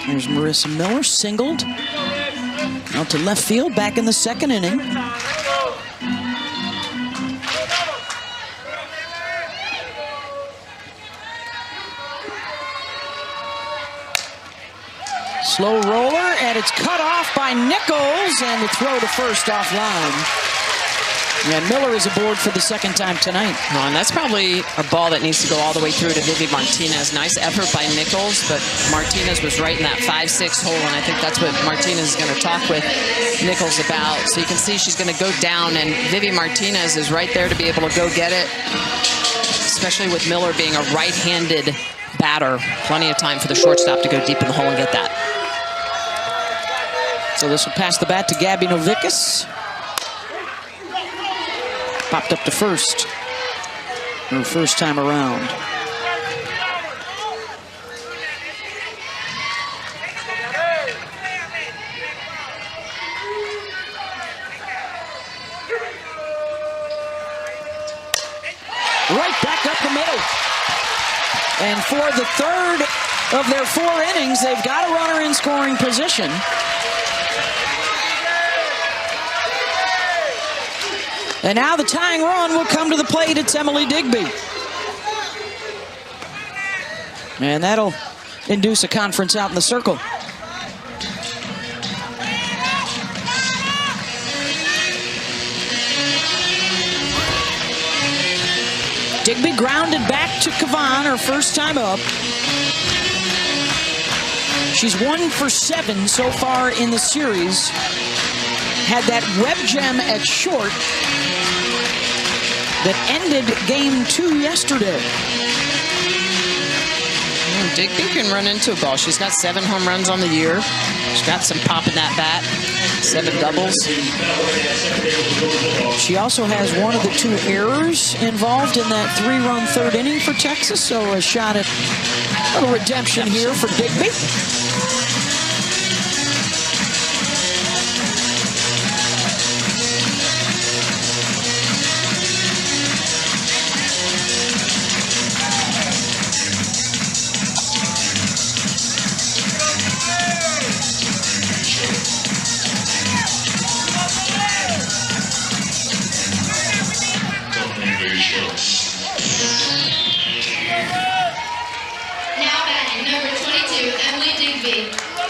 There's Marissa Miller, singled out to left field, back in the second inning. Slow roller, and it's cut off by Nichols, and the throw to first offline. And Miller is aboard for the second time tonight. Well, and that's probably a ball that needs to go all the way through to Vivi Martinez. Nice effort by Nichols, but Martinez was right in that 5-6 hole, and I think that's what Martinez is going to talk with Nichols about. So you can see she's going to go down, and Vivi Martinez is right there to be able to go get it, especially with Miller being a right-handed batter. Plenty of time for the shortstop to go deep in the hole and get that. So this will pass the bat to Gabby Novickas. Popped up to first, her first time around. Right back up the middle. And for the third of their 4 innings, they've got a runner in scoring position. And now the tying run will come to the plate. It's Emily Digby. And that'll induce a conference out in the circle. Digby grounded back to Cavan, her first time up. She's 1 for 7 so far in the series. Had that web gem at short that ended game 2 yesterday. Digby can run into a ball. She's got 7 home runs on the year. She's got some pop in that bat. 7 doubles. She also has one of the 2 errors involved in that 3-run third inning for Texas, so a shot at a little redemption here for Digby.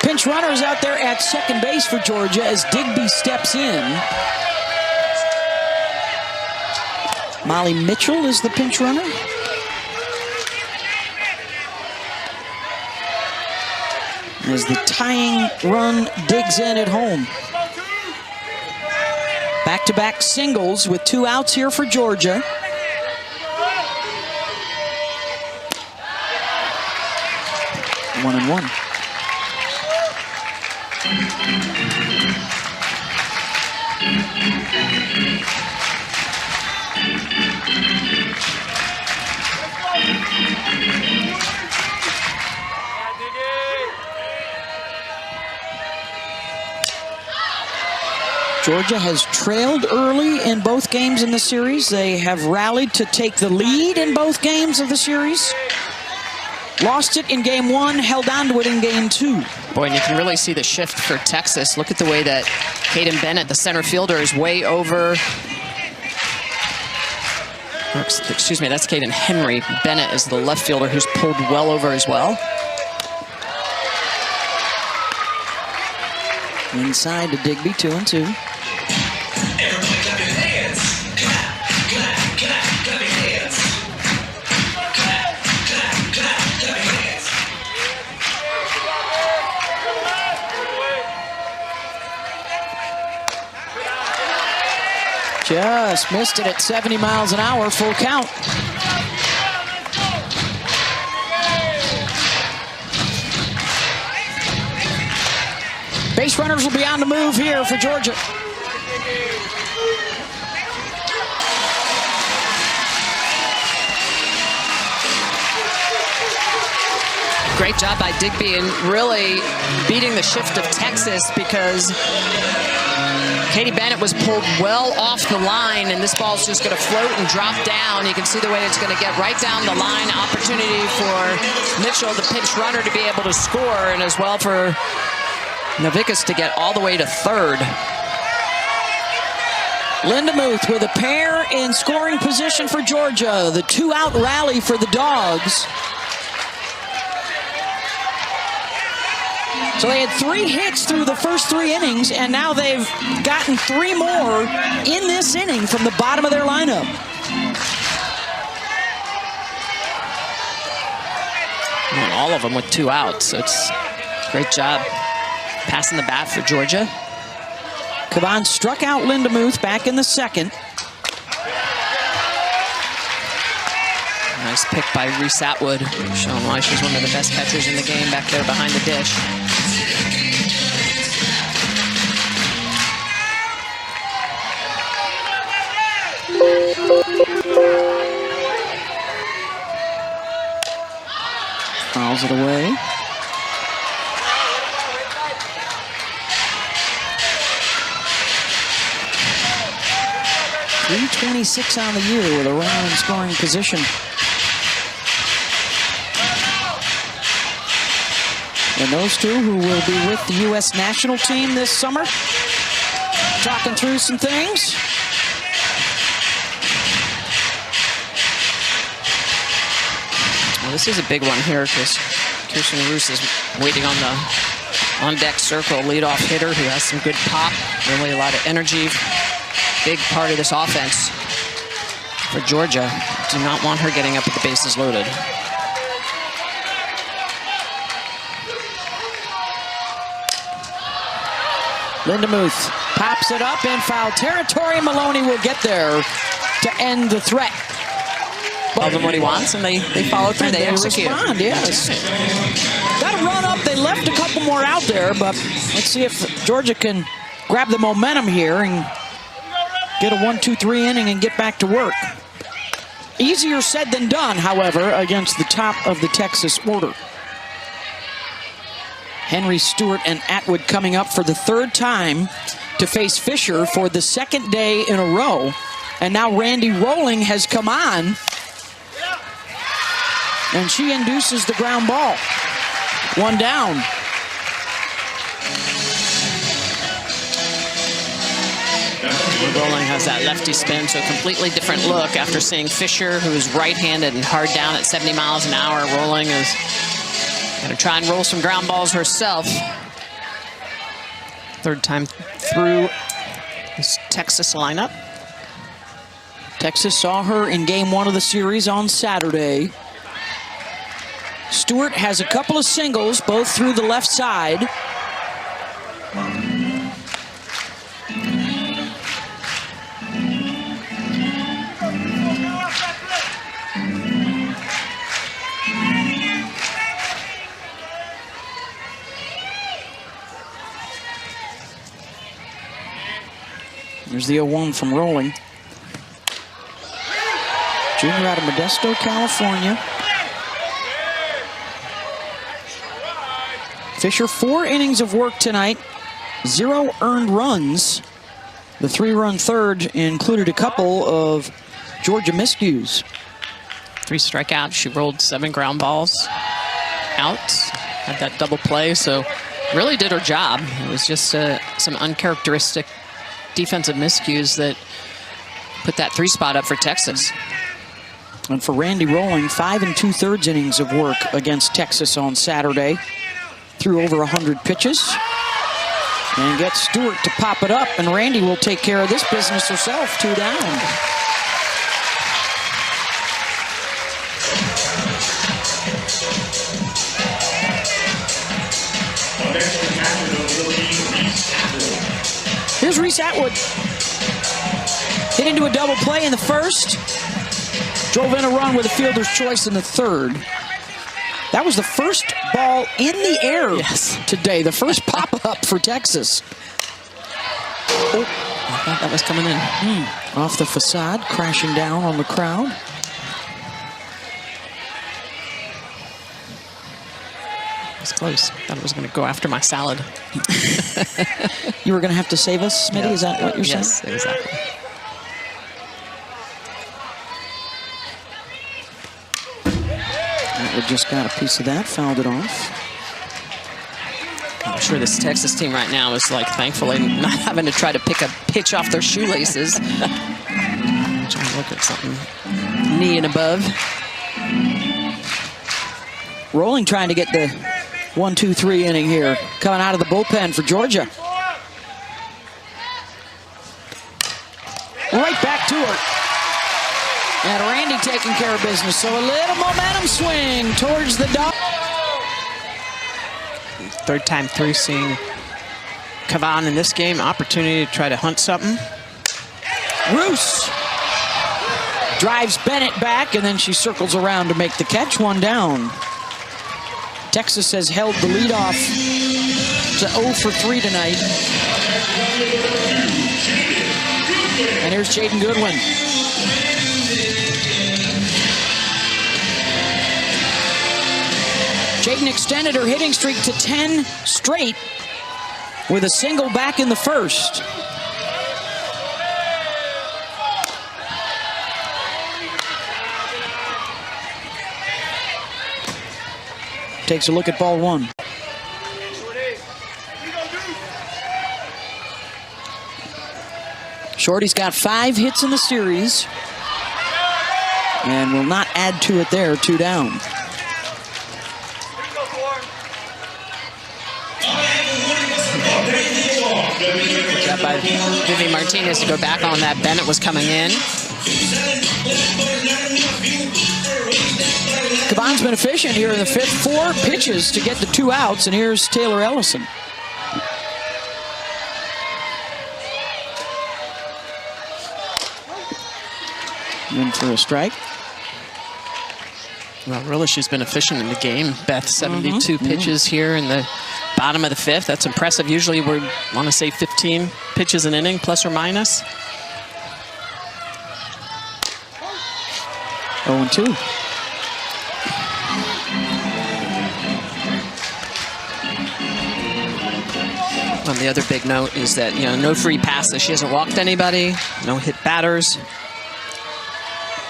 Pinch runners out there at second base for Georgia as Digby steps in. Molly Mitchell is the pinch runner. As the tying run digs in at home. Back-to-back singles with 2 outs here for Georgia. One and one. Georgia has trailed early in both games in the series. They have rallied to take the lead in both games of the series. Lost it in game 1, held on to it in game 2. Boy, and you can really see the shift for Texas. Look at the way that Kaden Bennett, the center fielder, is way over. Excuse me, that's Kaden Henry. Bennett is the left fielder who's pulled well over as well. Inside to Digby, 2-2. Everybody clap your hands. Clap, clap, clap, clap your hands. Clap, clap, clap, clap your hands. Just missed it at 70 miles an hour, full count. Base runners will be on the move here for Georgia. Great job by Digby and really beating the shift of Texas, because Katie Bennett was pulled well off the line, and this ball's just going to float and drop down. You can see the way it's going to get right down the line. Opportunity for Mitchell, the pinch runner, to be able to score, and as well for Navikas to get all the way to third. Lindemuth with a pair in scoring position for Georgia. The 2-out rally for the Dogs. So they had 3 hits through the first 3 innings, and now they've gotten 3 more in this inning from the bottom of their lineup. And all of them with 2 outs. So it's a great job passing the bat for Georgia. Caban struck out Lindemuth back in the second. Nice pick by Reese Atwood, showing why she's one of the best catchers in the game back there behind the dish. Fouls it away. .326 on the year with a runner in scoring position. And those two who will be with the U.S. national team this summer, talking through some things. Well, this is a big one here because Kirsten Roos is waiting on the on-deck circle leadoff hitter who has some good pop, really a lot of energy. Big part of this offense for Georgia. Do not want her getting up with the bases loaded. Lindemuth pops it up in foul territory. Maloney will get there to end the threat. Tell them what he wants, and they follow through. They execute. Respond, yes. Got to run up. They left a couple more out there, but let's see if Georgia can grab the momentum here and get a 1-2-3 inning and get back to work. Easier said than done, however, against the top of the Texas order. Henry, Stewart, and Atwood coming up for the 3rd time to face Fisher for the 2nd day in a row. And now Randy Rolling has come on. And she induces the ground ball. 1 down. Rolling has that lefty spin, so a completely different look after seeing Fisher, who is right-handed and hard down at 70 miles an hour. Rolling is going to try and roll some ground balls herself. 3rd time through this Texas lineup. Texas saw her in game 1 of the series on Saturday. Stewart has a couple of singles, both through the left side. There's the 0-1 from Rolling. Junior out of Modesto, California. Fisher, 4 innings of work tonight, 0 earned runs. The 3-run third included a couple of Georgia miscues. 3 strikeouts. She rolled 7 ground balls out. Had that double play, so really did her job. It was just some uncharacteristic defensive miscues that put that 3 spot up for Texas. And for Randy Rolling, 5 2/3 innings of work against Texas on Saturday. Threw over 100 pitches. And gets Stewart to pop it up, and Randy will take care of this business herself. 2 down. Here's Reese Atwood. Hit into a double play in the first. Drove in a run with a fielder's choice in the third. That was the first ball in the air today. The first pop-up for Texas. Oh, I thought that was coming in. Off the facade, crashing down on the crowd. It's close. Thought it was going to go after my salad. You were going to have to save us, Smitty? Is that what you're saying? Yes, exactly. Atwood just got a piece of that, fouled it off. I'm sure this Texas team right now is like thankfully not having to try to pick a pitch off their shoelaces. Trying to look at something knee and above. Rolling trying to get the 1-2-3 inning here. Coming out of the bullpen for Georgia. Right back to her. And Randy taking care of business. So a little momentum swing towards the dog. Third time through seeing Cavan in this game. Opportunity to try to hunt something. Roos drives Bennett back, and then she circles around to make the catch. 1 down. Texas has held the lead off to 0 for 3 tonight. And here's Jaden Goodwin. Jaden extended her hitting streak to 10 straight with a single back in the first. Takes a look at ball 1. Shorty's got 5 hits in the series and will not add to it there. 2 down. Good by Vivi Martinez to go back on that. Bennett was coming in. Caban's been efficient here in the 5th. 4 pitches to get the 2 outs, and here's Taylor Ellison. In for a strike. Well, really, she's been efficient in the game. Beth, 72 pitches here in the bottom of the 5th. That's impressive. Usually we want to say 15 pitches an inning, plus or minus. 0-2. And the other big note is that, no free passes. She hasn't walked anybody, no hit batters.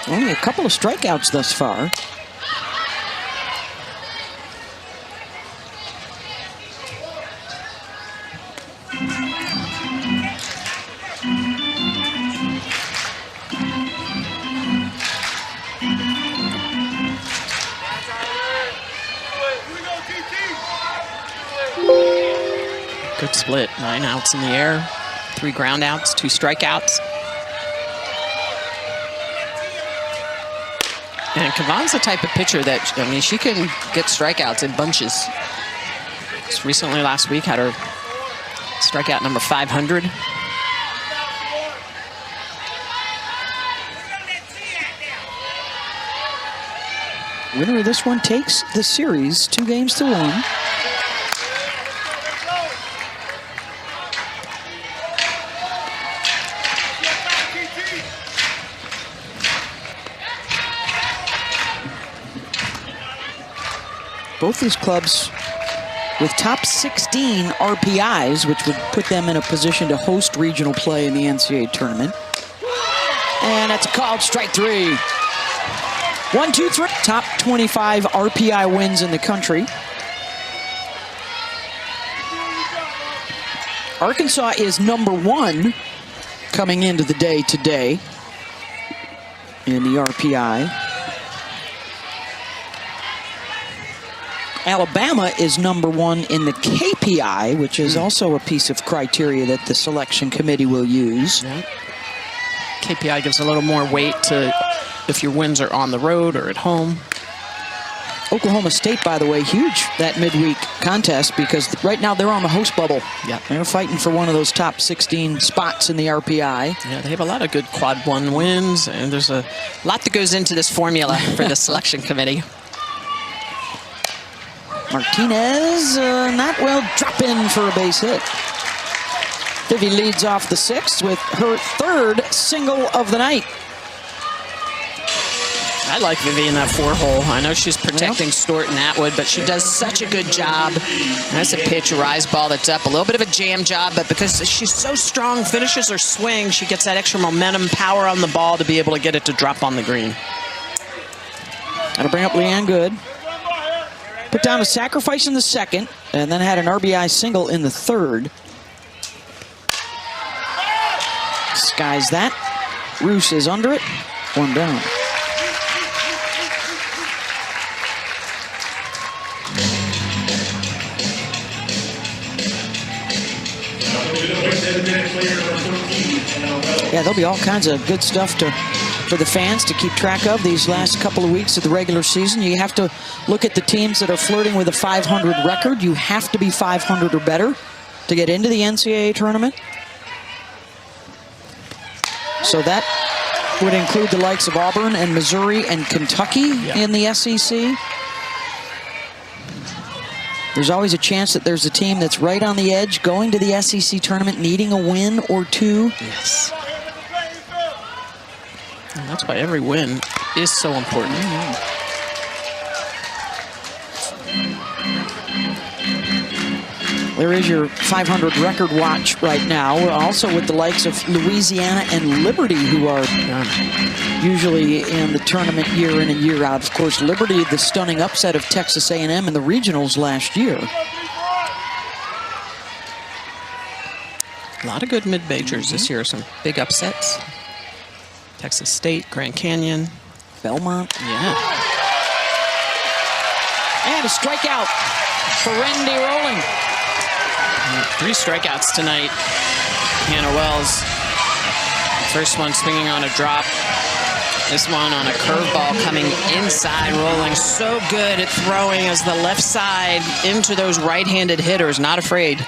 Only a couple of strikeouts thus far. Good split. 9 outs in the air, 3 ground outs, 2 strikeouts. And Cavan's the type of pitcher that, she can get strikeouts in bunches. Just recently, last week, had her strikeout number 500. Winner of this one takes the series 2-1. Both these clubs with top 16 RPIs, which would put them in a position to host regional play in the NCAA tournament. And that's a called strike 3. 1, 2, 3. Top 25 RPI wins in the country. Arkansas is number 1 coming into the day today in the RPI. Alabama is #1 in the KPI, which is also a piece of criteria that the selection committee will use. Yeah. KPI gives a little more weight to if your wins are on the road or at home. Oklahoma State, by the way, huge that midweek contest because right now they're on the host bubble. Yeah. They're fighting for one of those top 16 spots in the RPI. Yeah, they have a lot of good quad 1 wins, and there's a lot that goes into this formula for the selection committee. Martinez, not well, drop in for a base hit. Vivi leads off the 6th with her 3rd single of the night. I like Vivi in that 4-hole. I know she's protecting Stort and Atwood, but she does such a good job. That's a pitch, a rise ball that's up. A little bit of a jam job, but because she's so strong, finishes her swing, she gets that extra momentum, power on the ball to be able to get it to drop on the green. That'll bring up Leanne Good. Put down a sacrifice in the 2nd, and then had an RBI single in the 3rd. Skies that. Roos is under it. 1 down. Yeah, there'll be all kinds of good stuff for the fans to keep track of these last couple of weeks of the regular season. You have to look at the teams that are flirting with a 500 record. You have to be 500 or better to get into the NCAA tournament. So that would include the likes of Auburn and Missouri and Kentucky in the SEC. There's always a chance that there's a team that's right on the edge going to the SEC tournament, needing a win or 2. Yes. And that's why every win is so important. There is your 500 record watch right now. We're also with the likes of Louisiana and Liberty, who are usually in the tournament year in and year out. Of course, Liberty, the stunning upset of Texas A&M in the regionals last year. A lot of good mid-majors this year. Some big upsets. Texas State, Grand Canyon. Belmont. Yeah. And a strikeout for Randy Rowling. 3 strikeouts tonight. Hannah Wells. First one swinging on a drop. This one on a curveball coming inside. Rolling so good at throwing as the left side into those right-handed hitters. Not afraid.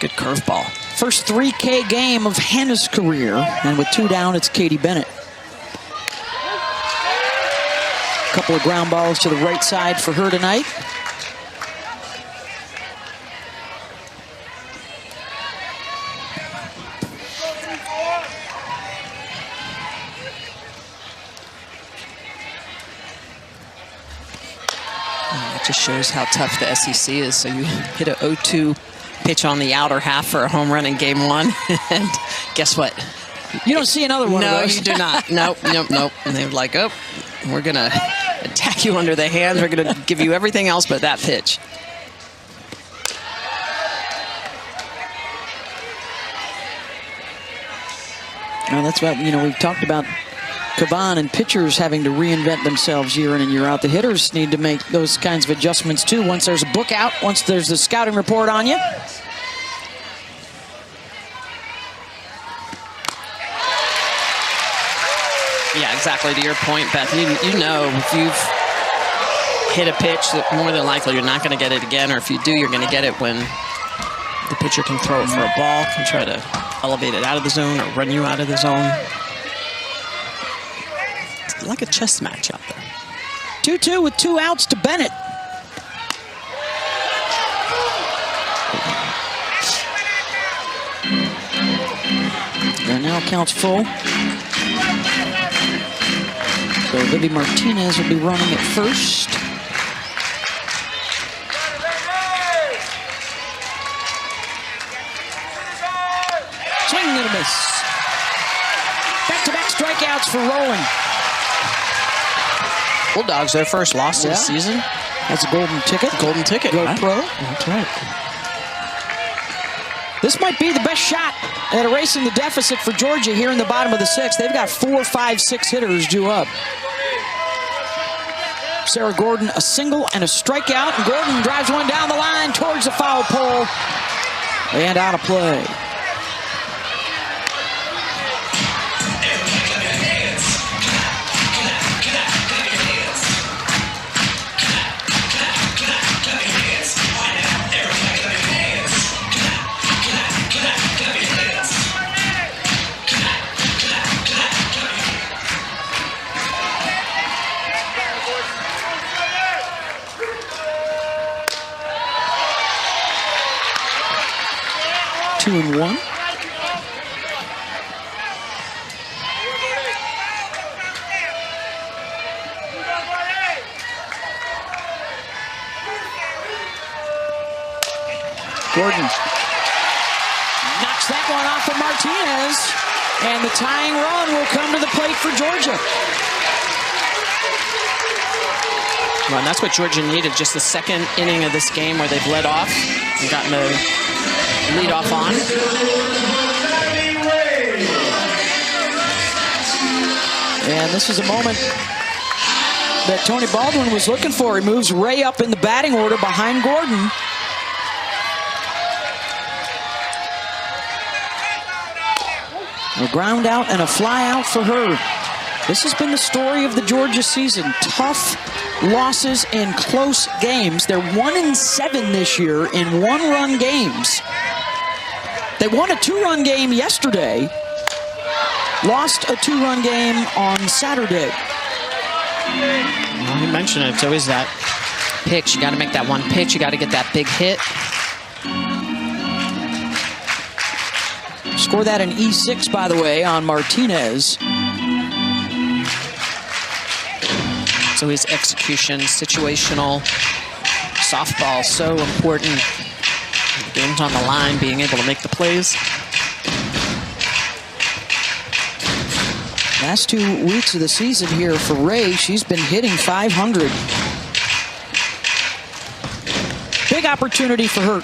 Good curveball. First 3K game of Hannah's career. And with 2 down, it's Katie Bennett. A couple of ground balls to the right side for her tonight. Just shows how tough the SEC is. So you hit a 0-2 pitch on the outer half for a home run in game 1, and guess what? You don't see another one of those. No, you do not. Nope. And they were like, oh, we're going to attack you under the hands. We're going to give you everything else but that pitch. Well, that's what, we've talked about Caban and pitchers having to reinvent themselves year in and year out. The hitters need to make those kinds of adjustments too. Once there's a book out, once there's the scouting report on you. Yeah, exactly. To your point, Beth, you know if you've hit a pitch that more than likely you're not going to get it again, or if you do, you're going to get it when the pitcher can throw it for a ball, can try to elevate it out of the zone or run you out of the zone. Like a chess match out there. 2-2 with 2 outs to Bennett. And now counts full. So Vivi Martinez will be running at first. Swing and a miss. Back-to-back strikeouts for Rowling. Bulldogs, their first loss of the season. That's a golden ticket. Golden ticket. Go right? pro. That's right. This might be the best shot at erasing the deficit for Georgia here in the bottom of the 6th. They've got 4, 5, 6 hitters due up. Sarah Gordon a single and a strikeout, and Gordon drives one down the line towards the foul pole and out of play. Two and one. Gordon knocks that one off of Martinez, and the tying run will come to the plate for Georgia. Well, and that's what Georgia needed, just the second inning of this game where they've led off and gotten a lead off on. And this is a moment that Tony Baldwin was looking for. He moves Ray up in the batting order behind Gordon. A ground out and a fly out for her. This has been the story of the Georgia season. Tough losses in close games. They're 1-7 this year in one-run games. They won a two-run game yesterday. Lost a two-run game on Saturday. Well, you mentioned it. It's always that pitch. You got to make that one pitch. You got to get that big hit. Score that an E6, by the way, on Martinez. It's always execution, situational. Softball, so important. Games on the line, being able to make the plays. Last 2 weeks of the season here for Ray, she's been hitting .500. Big opportunity for her.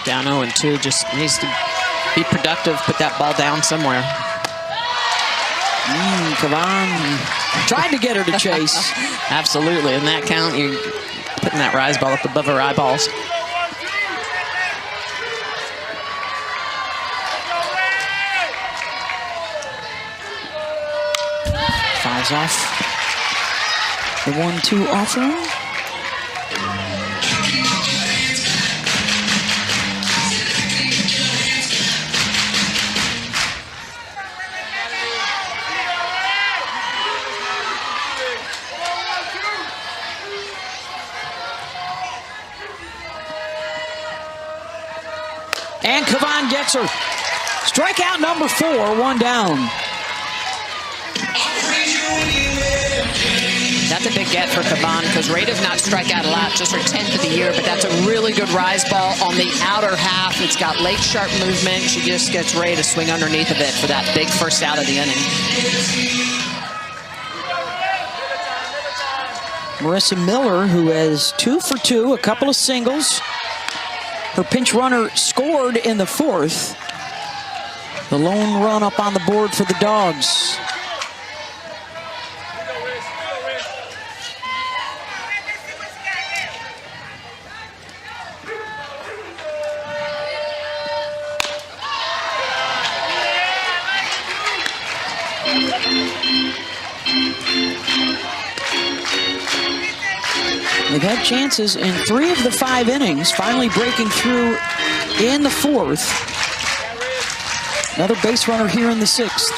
Down 0-2, just needs to be productive, put that ball down somewhere. Kavan tried to get her to chase. Absolutely, in that count, you're putting that rise ball up above her eyeballs. Fouls off the 1-2 offering. And Kavan gets her. Strikeout number 4, 1 down. That's a big get for Kavan because Ray does not strike out a lot, just her 10th of the year, but that's a really good rise ball on the outer half. It's got late sharp movement. She just gets Ray to swing underneath of it for that big first out of the inning. Marissa Miller, who has 2 for 2, a couple of singles. Her pinch runner scored in the 4th. The lone run up on the board for the Dogs. They've had chances in 3 of the 5 innings, finally breaking through in the 4th. Another base runner here in the 6th.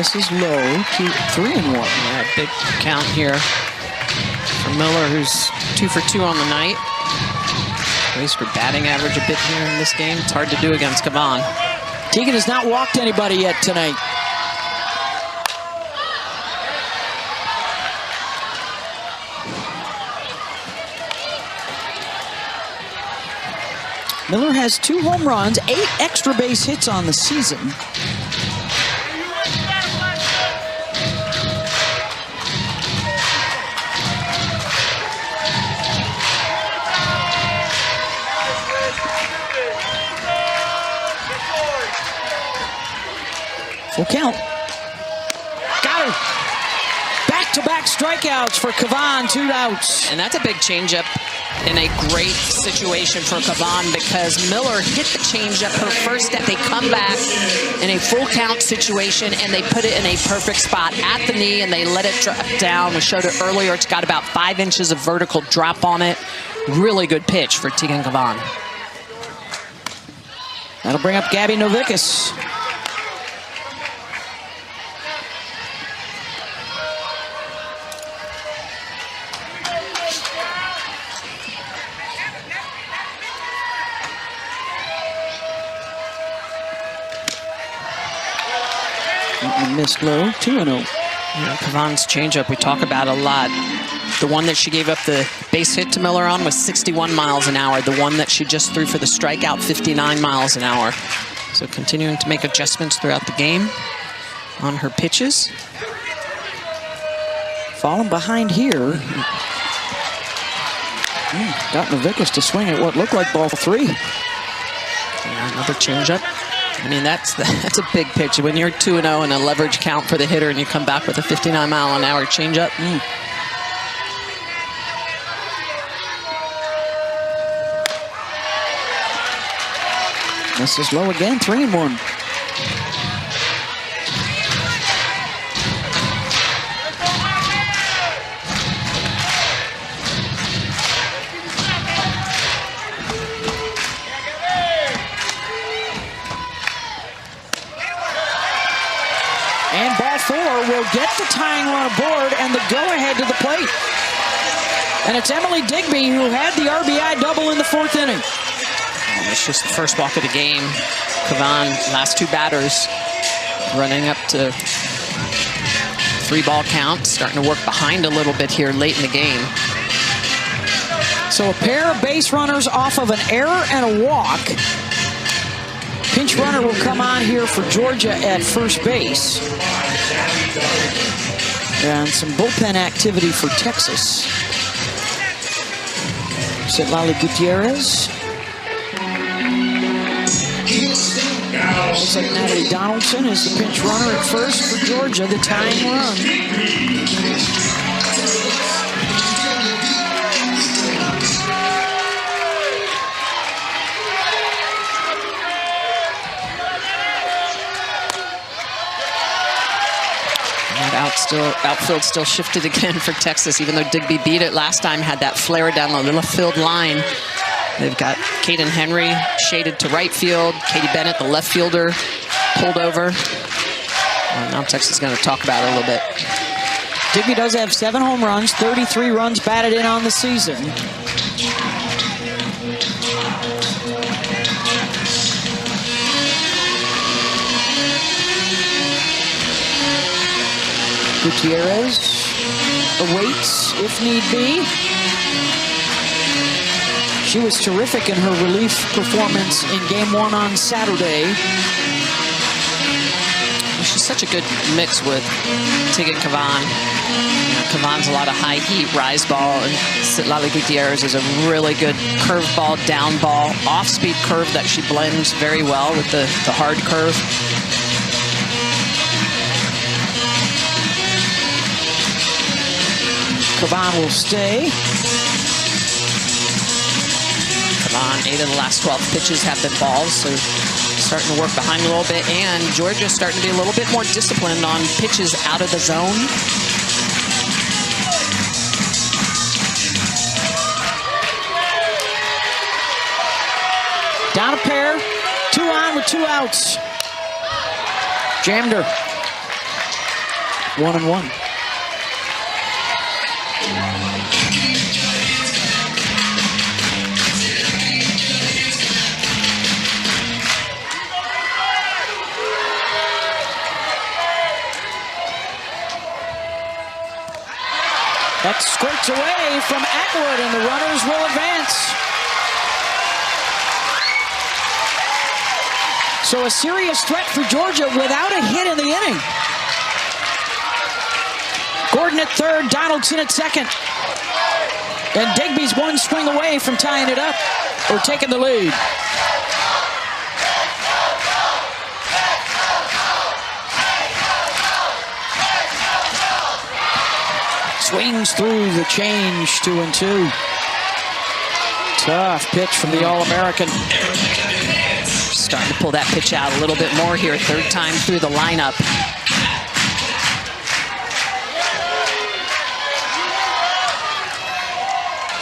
misses low. 3-1. Yeah, big count here for Miller, who's 2 for 2 on the night. Raised her batting average a bit here in this game. It's hard to do against Cavan. Tegan has not walked anybody yet tonight. Miller has 2 home runs, 8 extra base hits on the season. Full count. Got her. Back-to-back strikeouts for Cavan, 2 outs. And that's a big changeup in a great situation for Cavan, because Miller hit the changeup her first step. They come back in a full count situation and they put it in a perfect spot at the knee and they let it drop down. We showed it earlier. It's got about 5 inches of vertical drop on it. Really good pitch for Tegan Cavan. That'll bring up Gabby Novickus. Missed low, 2-0. Cavan's changeup we talk about a lot. The one that she gave up the base hit to Miller on was 61 miles an hour. The one that she just threw for the strikeout, 59 miles an hour. So continuing to make adjustments throughout the game on her pitches. Falling behind here. Got Novickus to swing at what looked like ball 3. Yeah, another changeup. I mean, that's a big pitch. When you're 2-0 and a leverage count for the hitter and you come back with a 59-mile-an-hour changeup. This is low again, 3-1. And ball 4 will get the tying run aboard and the go-ahead to the plate. And it's Emily Digby who had the RBI double in the 4th inning. It's just the first walk of the game. Cavan, last 2 batters, running up to 3-ball count, starting to work behind a little bit here late in the game. So a pair of base runners off of an error and a walk. Pinch runner will come on here for Georgia at first base. And some bullpen activity for Texas. Citlali Gutierrez. Looks like Natalie Donaldson is the pinch runner at first for Georgia, the tying run. Outfield still shifted again for Texas, even though Digby beat it last time, had that flare down the left field line. They've got Kaden Henry shaded to right field, Katie Bennett, the left fielder, pulled over. Well, now Texas is going to talk about it a little bit. Digby does have 7 home runs, 33 runs batted in on the season. Gutierrez awaits if need be. She was terrific in her relief performance in Game 1 on Saturday. She's such a good mix with Tegan Cavan. Cavan's a lot of high heat, rise ball, and Citlali Gutierrez is a really good curve ball, down ball, off-speed curve that she blends very well with the hard curve. Cavan will stay. Cavan, 8 of the last 12 pitches have been balls, so starting to work behind a little bit, and Georgia's starting to be a little bit more disciplined on pitches out of the zone. Down a pair, 2 on with 2 outs. Jammed her. 1-1. That squirts away from Atwood, and the runners will advance. So a serious threat for Georgia without a hit in the inning. Gordon at third, Donaldson at second. And Digby's one swing away from tying it up or taking the lead. Swings through the change, 2-2. Tough pitch from the All-American. Starting to pull that pitch out a little bit more here, third time through the lineup.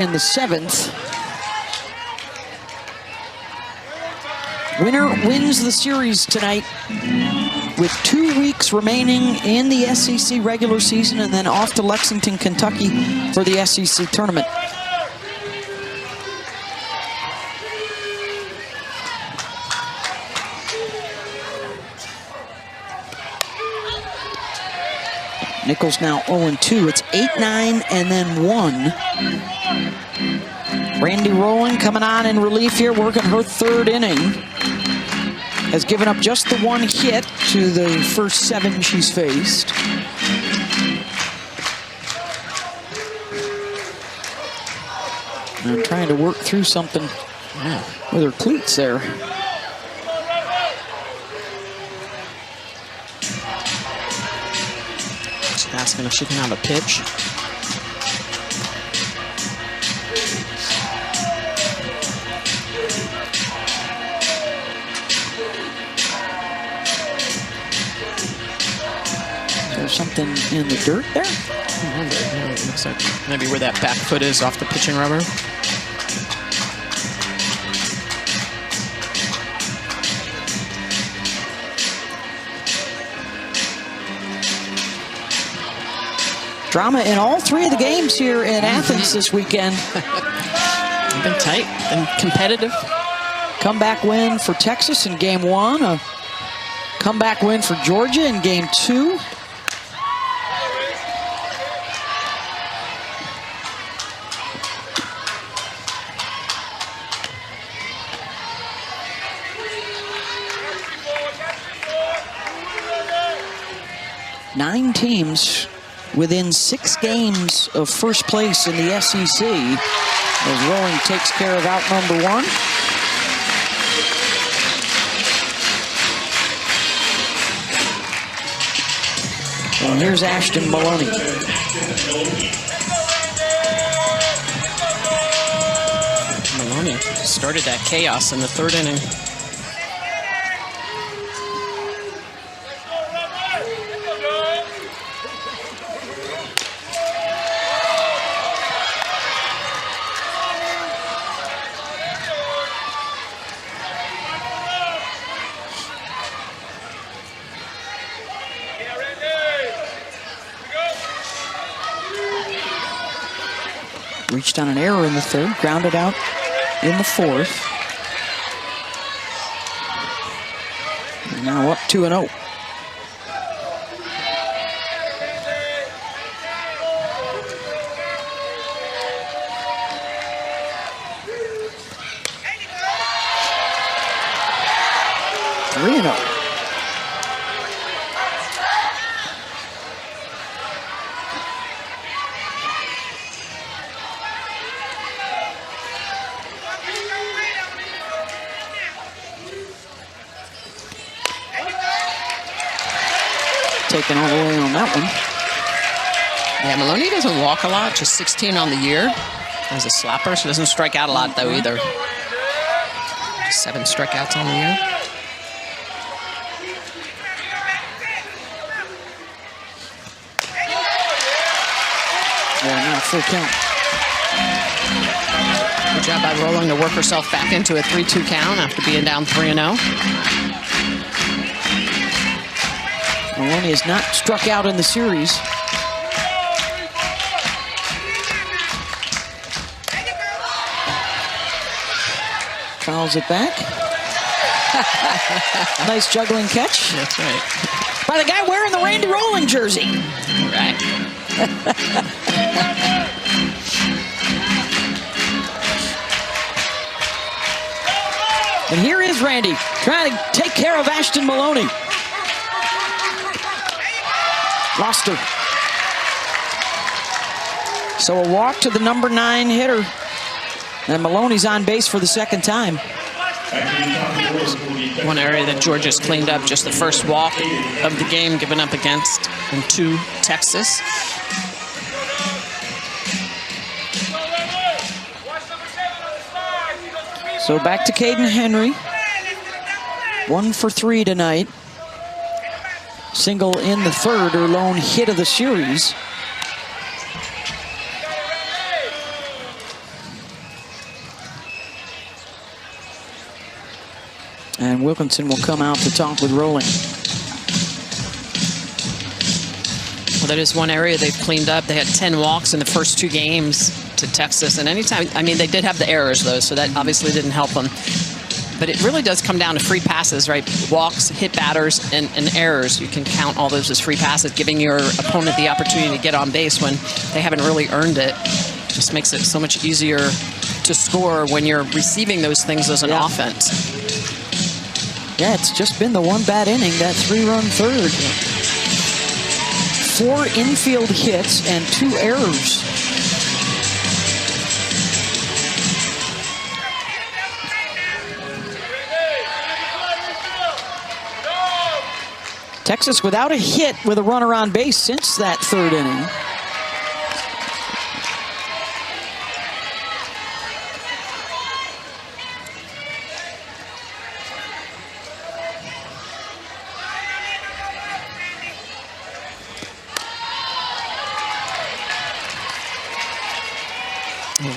In the 7th. Winner wins the series tonight with 2 weeks remaining in the SEC regular season and then off to Lexington, Kentucky for the SEC tournament. Nichols now 0-2. It's 8-9 and then 1. Randy Rowland coming on in relief here, working her third inning. Has given up just the 1 hit to the first 7 she's faced. And trying to work through something with her cleats there. She's asking if she can have a pitch. Something in the dirt there? I wonder. Yeah, it looks like maybe where that back foot is off the pitching rubber. Drama in all 3 of the games here in Athens this weekend. Been tight and competitive. Comeback win for Texas in game 1. A comeback win for Georgia in game 2. Nine teams within 6 games of first place in the SEC as Rowling takes care of out number 1. And here's Ashton Maloney. Maloney started that chaos in the 3rd inning. Reached on an error in the 3rd, grounded out in the 4th. And now up 2-0. Taken all the way on that one. Yeah, Maloney doesn't walk a lot, just 16 on the year as a slapper. She doesn't strike out a lot, though, either. Just 7 strikeouts on the year. Yeah, now full count. Good job by Rowling to work herself back into a 3-2 count after being down 3-0. Maloney has not struck out in the series. Fouls it back. Nice juggling catch. That's right. By the guy wearing the Randy Rolling jersey. Right. And here is Randy trying to take care of Ashton Maloney. Lost her. So a walk to the number 9 hitter. And Maloney's on base for the second time. One area that Georgia's cleaned up, just the first walk of the game given up against and 2 Texas. So back to Caden Henry. 1 for 3 tonight. Single in the third, or lone hit of the series. And Wilkinson will come out to talk with Rolling. Well, that is one area they've cleaned up. They had 10 walks in the first 2 games to Texas. And anytime, I mean, they did have the errors, though, so that obviously didn't help them. But it really does come down to free passes, right? Walks, hit batters, and errors. You can count all those as free passes, giving your opponent the opportunity to get on base when they haven't really earned it. Just makes it so much easier to score when you're receiving those things as an offense. Yeah, it's just been the one bad inning, that 3-run third. 4 infield hits and 2 errors. Texas without a hit with a runner on base since that 3rd inning.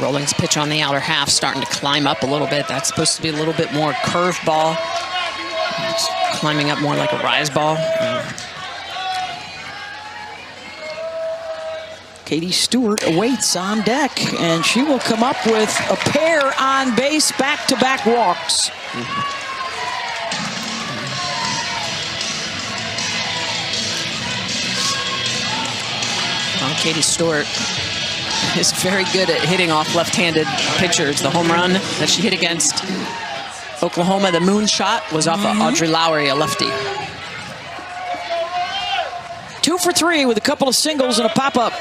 Rolling's pitch on the outer half starting to climb up a little bit. That's supposed to be a little bit more curveball. It's climbing up more like a rise ball. Katie Stewart awaits on deck, and she will come up with a pair on base, back-to-back walks. Well, Katie Stewart is very good at hitting off left-handed pitchers. The home run that she hit against Oklahoma, the moonshot, was off of Audrey Lowry, a lefty. 2 for 3 with a couple of singles and a pop-up.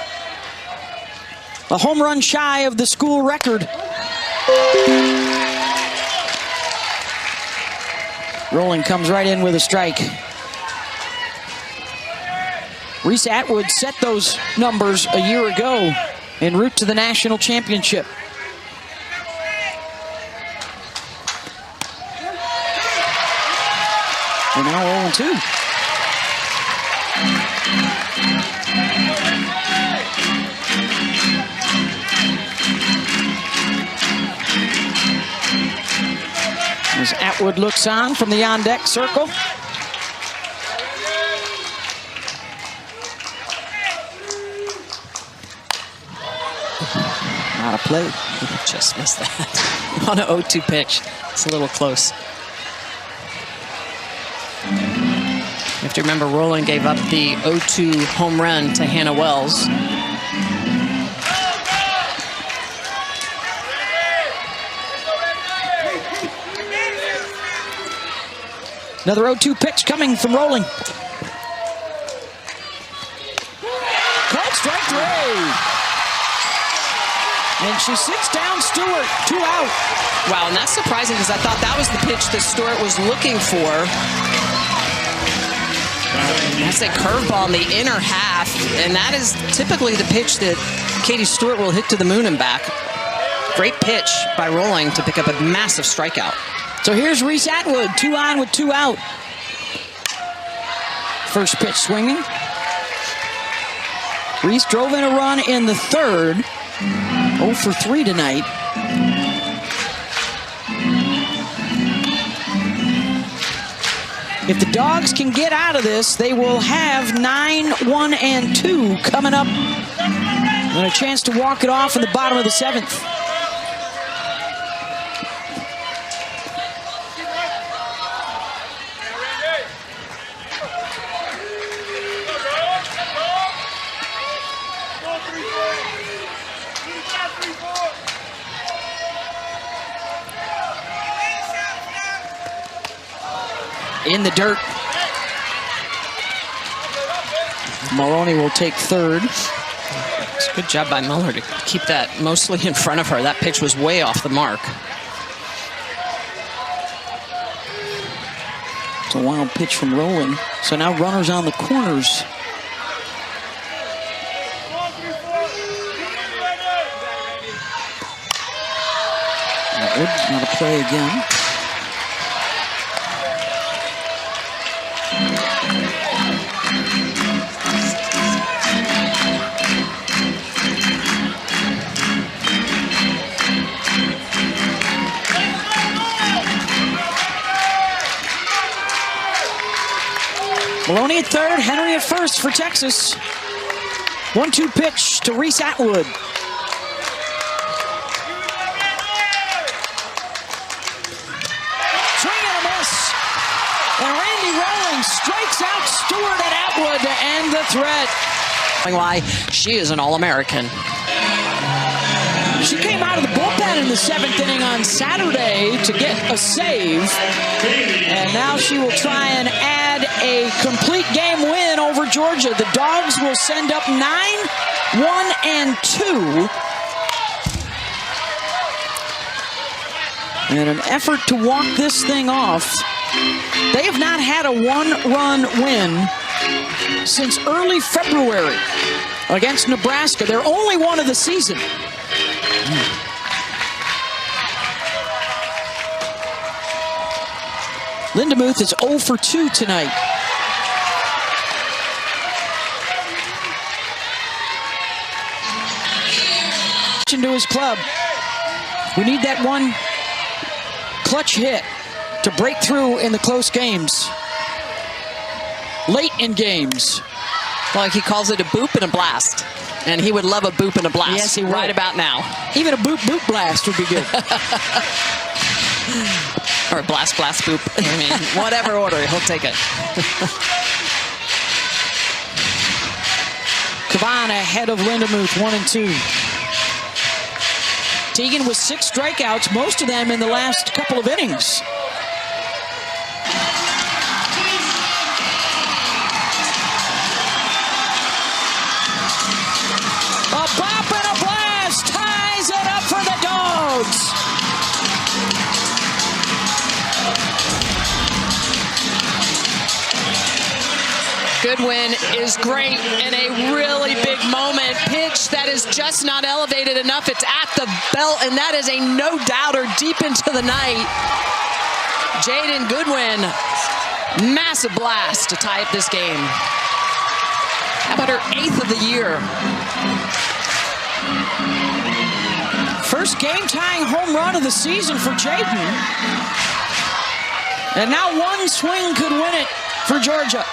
A home run shy of the school record. Rolling comes right in with a strike. Reese Atwood set those numbers a year ago en route to the national championship. We're now 0-2. As Atwood looks on from the on-deck circle. Not a play. Just missed that. On an 0-2 pitch. It's a little close. You have to remember, Rolling gave up the 0-2 home run to Hannah Wells. Another 0-2 pitch coming from Rolling. Called strike 3. And she sits down Stewart, 2 out. Wow, and that's surprising because I thought that was the pitch that Stewart was looking for. That's a curveball in the inner half, and that is typically the pitch that Katie Stewart will hit to the moon and back. Great pitch by Rolling to pick up a massive strikeout. So here's Reese Atwood, 2 on with 2 out. First pitch swinging. Reese drove in a run in the third. 0 for 3 tonight. If the Dogs can get out of this, they will have 9-1-2 coming up. And a chance to walk it off in the bottom of the 7th. In the dirt. Maloney will take third. It's a good job by Miller to keep that mostly in front of her. That pitch was way off the mark. It's a wild pitch from Rowling. So now runners on the corners. Atwood, not a play again. Maloney at third, Henry at first for Texas. 1-2 pitch to Reese Atwood. Swing and a miss. And Randy Rowling strikes out Stewart and Atwood to end the threat. Why she is an All-American. She came out of the bullpen in the 7th inning on Saturday to get a save. And now she will try and add a complete game win over Georgia. The Dogs will send up 9-1-2. In an effort to walk this thing off, they have not had a one-run win since early February against Nebraska. Their only one of the season. Lindemuth is 0 for 2 tonight. Into his club. We need that one clutch hit to break through in the close games. Late in games. Like he calls it a boop and a blast. And he would love a boop and a blast. Yes, he would. Right about now. Even a boop boop blast would be good. Or blast blast boop. I mean, whatever order, he'll take it. Cavan ahead of Lindemuth, 1-2. Teagan with 6 strikeouts, most of them in the last couple of innings. A bop and a blast ties it up for the Dogs. Goodwin is great in a really big moment. Pitch that is just not elevated enough. It's at the belt, and that is a no-doubter deep into the night. Jaden Goodwin, massive blast to tie up this game. How about her 8th of the year? First game-tying home run of the season for Jaden. And now one swing could win it for Georgia.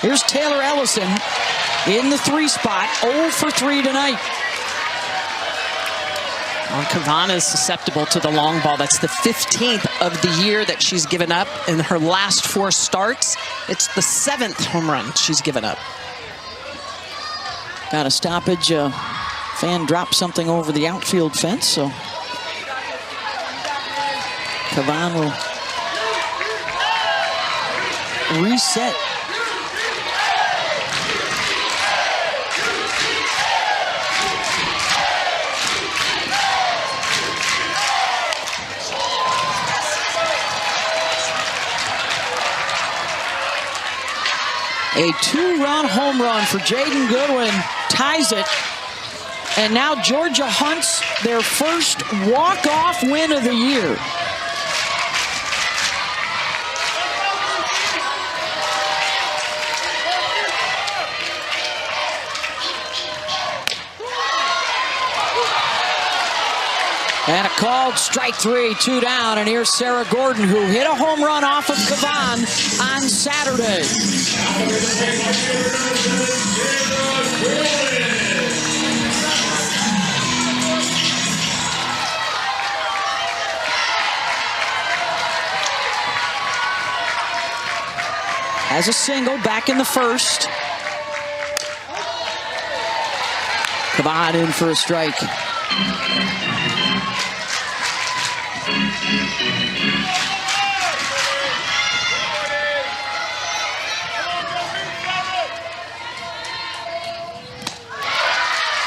Here's Taylor Ellison in the 3 spot, 0 for 3 tonight. Well, Cavan is susceptible to the long ball. That's the 15th of the year that she's given up in her last 4 starts. It's the 7th home run she's given up. Got a stoppage. Fan dropped something over the outfield fence, so Cavan will reset. A 2-run home run for Jaden Goodwin ties it. And now Georgia hunts their first walk-off win of the year. And a call called strike 3, 2 down. And here's Sarah Gordon, who hit a home run off of Cavan on Saturday. Has a single back in the first. Cavan in for a strike.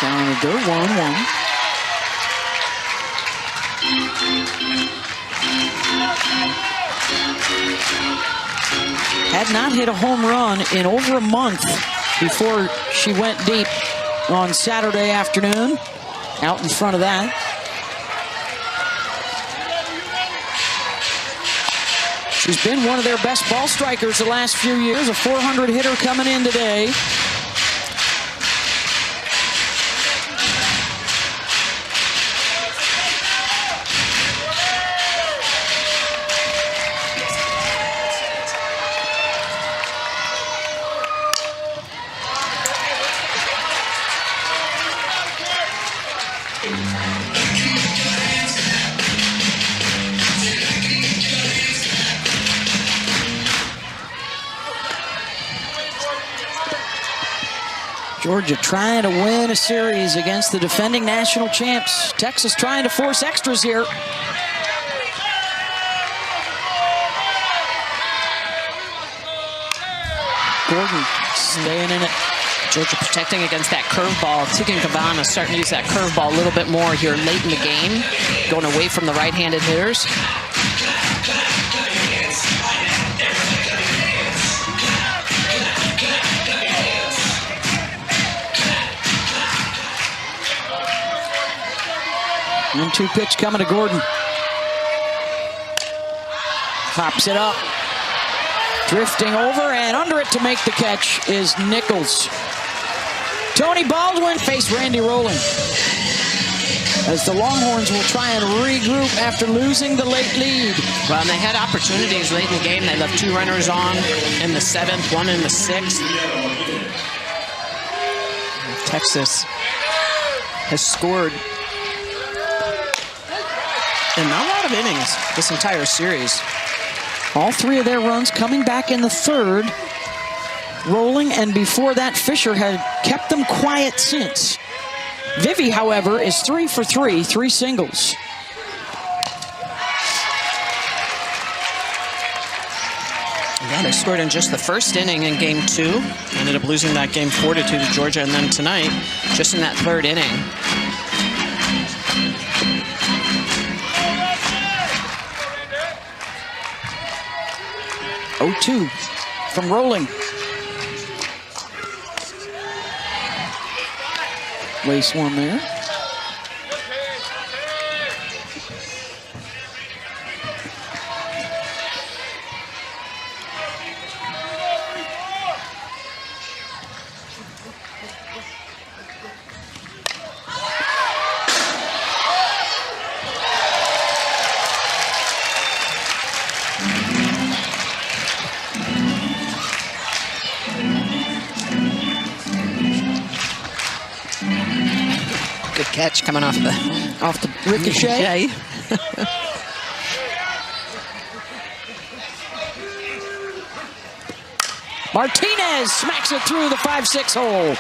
Down the dirt, 1-1. Had not hit a home run in over a month before she went deep on Saturday afternoon. Out in front of that. She's been one of their best ball strikers the last few years. A 400 hitter coming in today. Georgia trying to win a series against the defending national champs. Texas trying to force extras here. Gordon staying in it. Georgia protecting against that curveball. Tegan Cavan is starting to use that curveball a little bit more here late in the game, going away from the right-handed hitters. One-two pitch coming to Gordon. Pops it up. Drifting over and under it to make the catch is Nichols. Tony Baldwin faced Randy Rowland. As the Longhorns will try and regroup after losing the late lead. Well, and they had opportunities late in the game. They left 2 runners on in the 7th, 1 in the 6th. Texas has scored in not a lot of innings this entire series. All 3 of their runs coming back in the 3rd. Rolling, and before that, Fisher had kept them quiet since. Vivi, however, is 3 for 3, 3 singles. Yeah, they scored in just the first inning in game 2. Ended up losing that game 4-2 to Georgia, and then tonight, just in that 3rd inning. Oh-2 from Rolling. Lace one there. Good catch coming off the ricochet. Martinez smacks it through the 5-6 hole.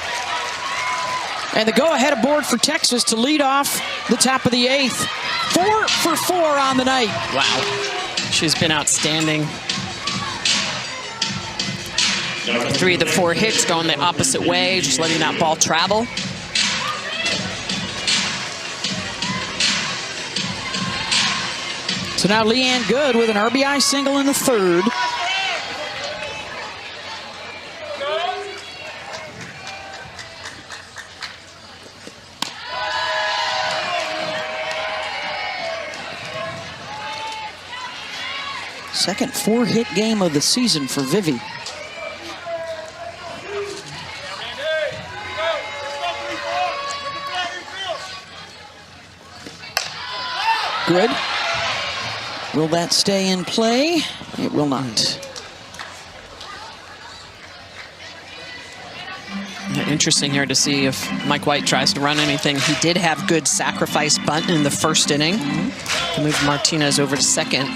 And the go-ahead aboard for Texas to lead off the top of the 8th. 4 for 4 on the night. Wow. She's been outstanding. 3 of the 4 hits going the opposite way, just letting that ball travel. So now Leanne Good with an RBI single in the 3rd. Second 4-hit game of the season for Vivi. good. Will that stay in play? It will not. Interesting here to see if Mike White tries to run anything. He did have good sacrifice bunt in the first inning to move Martinez over to second.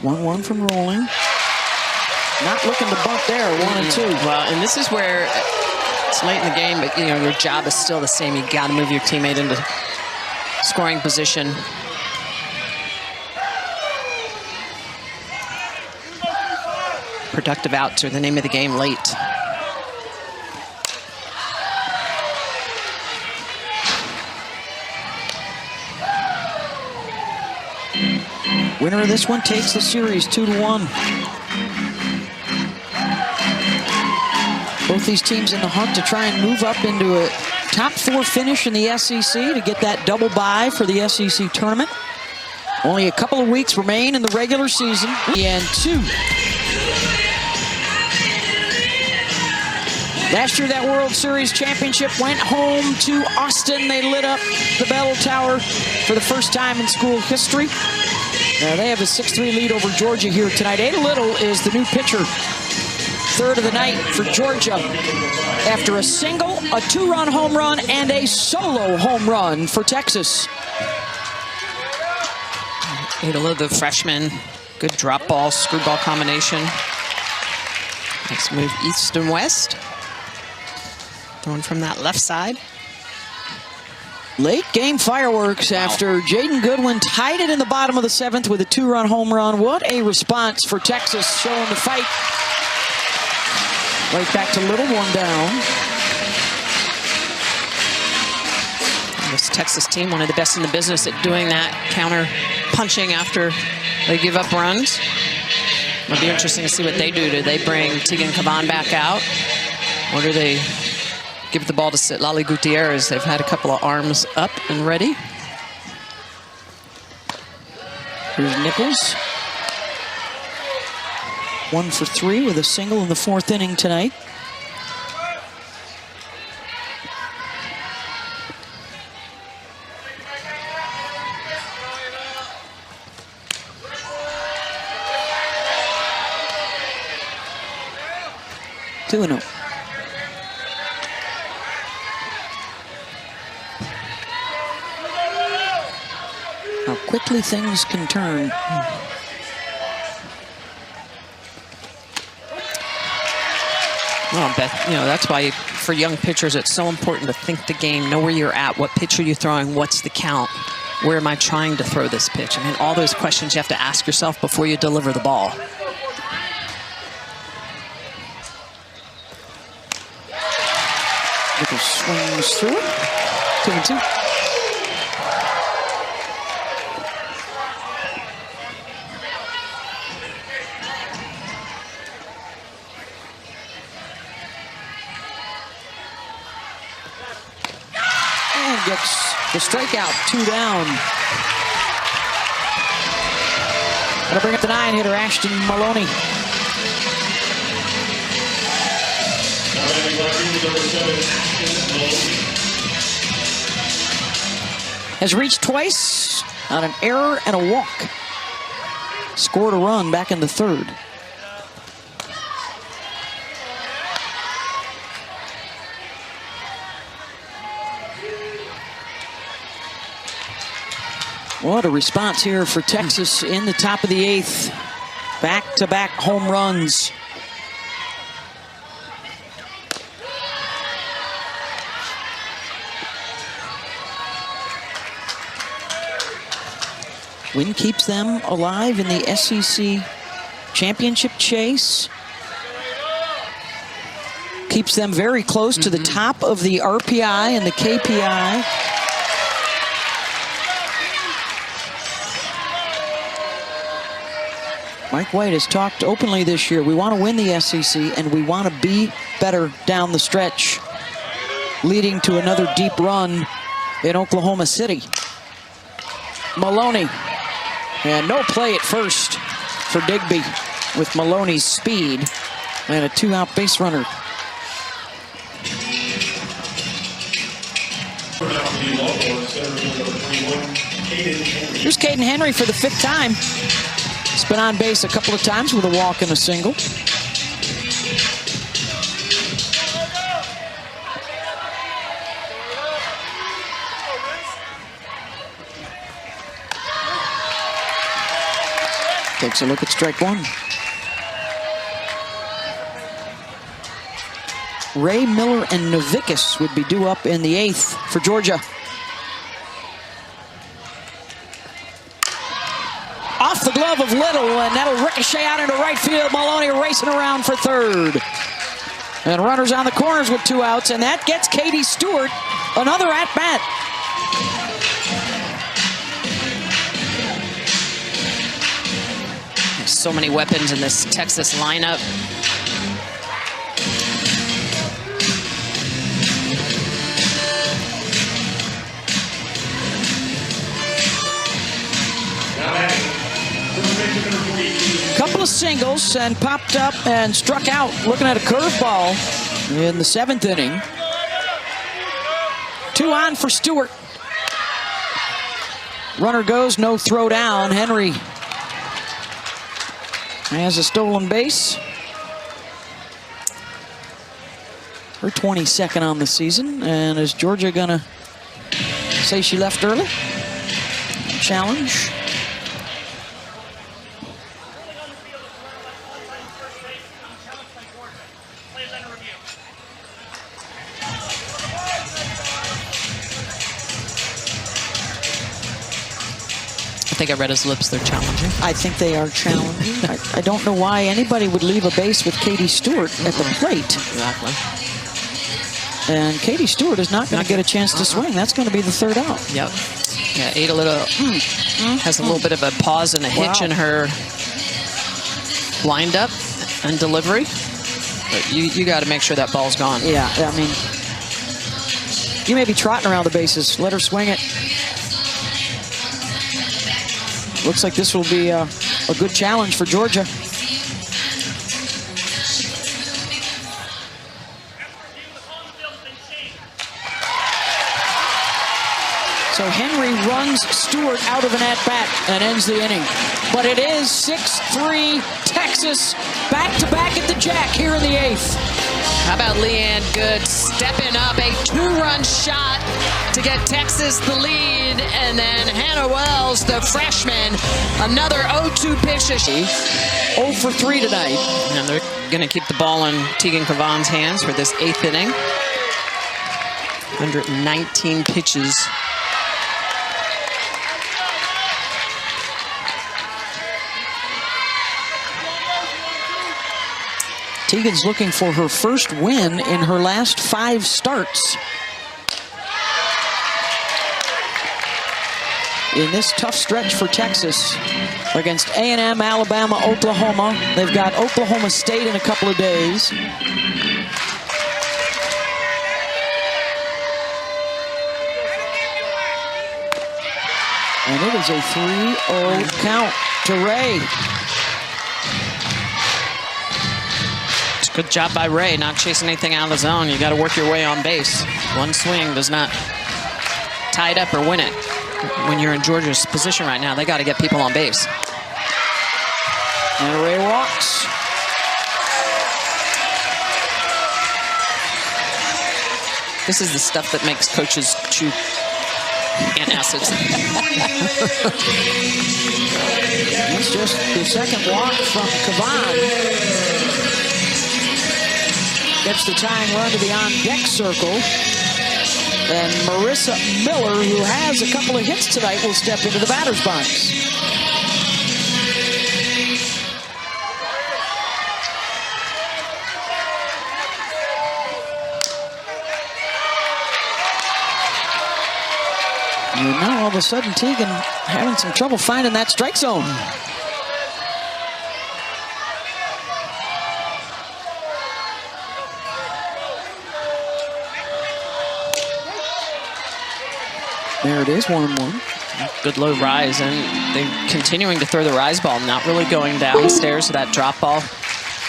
One from rolling. Not looking to bunt there, 1-2. Well, and this is where it's late in the game, but you know your job is still the same. You got to move your teammate into scoring position. Productive outs are the name of the game late. Winner of this one takes the series 2-1. Both these teams in the hunt to try and move up into a top 4 finish in the SEC to get that double bye for the SEC tournament. Only a couple of weeks remain in the regular season. And 2. Last year, that World Series championship went home to Austin. They lit up the Bell Tower for the first time in school history. They have a 6-3 lead over Georgia here tonight. Ada Little is the new pitcher. Third of the night for Georgia after a single, a 2-run home run, and a solo home run for Texas. Ada Little, the freshman, good drop ball, screwball combination. Let's move east and west. Throwing from that left side. Late game fireworks after Jaden Goodwin tied it in the bottom of the 7th with a 2-run home run. What a response for Texas, showing the fight. Right back to Little, 1 down. This Texas team, one of the best in the business at doing that counter punching after they give up runs. It'll be interesting to see what they do. Do they bring Tegan Cavan back out? Or do they give the ball to Citlali Gutierrez? They've had a couple of arms up and ready. Here's Nichols. 1 for 3 with a single in the 4th inning tonight. Two and 0. How quickly things can turn. Well, Beth, you know, that's why for young pitchers it's so important to think the game, know where you're at, what pitch are you throwing, what's the count, where am I trying to throw this pitch? I mean, all those questions you have to ask yourself before you deliver the ball. Nichols swings through it. 2-2. Gets the strikeout, 2 down. Gonna bring up the 9-hitter, Ashton Maloney. Has reached twice on an error and a walk. Scored a run back in the 3rd. What a response here for Texas in the top of the 8th. Back-to-back home runs. Win keeps them alive in the SEC championship chase. Keeps them very close to the top of the RPI and the KPI. Mike White has talked openly this year. We want to win the SEC, and we want to be better down the stretch, leading to another deep run in Oklahoma City. Maloney, and no play at first for Digby with Maloney's speed. And a 2-out base runner. Here's Caden Henry for the 5th time. He's been on base a couple of times with a walk and a single. Takes a look at strike one. Ray, Miller, and Novickis would be due up in the 8th for Georgia. Off the glove of Little, and that'll ricochet out into right field. Maloney racing around for 3rd. And runners on the corners with 2 outs, and that gets Katie Stewart another at-bat. There's so many weapons in this Texas lineup. Couple of singles and popped up and struck out looking at a curveball in the 7th inning. 2 on for Stewart. Runner goes, no throw down. Henry has a stolen base. Her 22nd on the season. And is Georgia gonna say she left early? Challenge. I think I read his lips, they're challenging. I think they are challenging. I don't know why anybody would leave a base with Katie Stewart at the plate. Exactly. And Katie Stewart is not going to get a chance to swing. That's going to be the 3rd out. Yep. Yeah, ate a little, has a little bit of a pause and a hitch in her wind up and delivery. But you got to make sure that ball's gone. Yeah, I mean, you may be trotting around the bases. Let her swing it. Looks like this will be a good challenge for Georgia. So Henry runs Stewart out of an at-bat and ends the inning. But it is 6-3 Texas, back-to-back at the Jack here in the 8th. How about Leanne Good stepping up, a 2-run shot to get Texas the lead, and then Hannah Wells, the freshman, another 0-2 pitch. 0 for 3 tonight. And they're going to keep the ball in Tegan Cavan's hands for this 8th inning. 119 pitches. Tegan's looking for her first win in her last 5 starts. In this tough stretch for Texas against A&M, Alabama, Oklahoma. They've got Oklahoma State in a couple of days. And it is a 3-0 count to Ray. Good job by Ray, not chasing anything out of the zone. You got to work your way on base. One swing does not tie it up or win it. When you're in Georgia's position right now, they got to get people on base. And Ray walks. This is the stuff that makes coaches chew antacids. It's just the 2nd walk from Cavan. Gets the tying run to the on-deck circle. And Marissa Miller, who has a couple of hits tonight, will step into the batter's box. And now all of a sudden, Tegan having some trouble finding that strike zone. There it is, 1-1. Good low rise, and they're continuing to throw the rise ball, not really going downstairs to that drop ball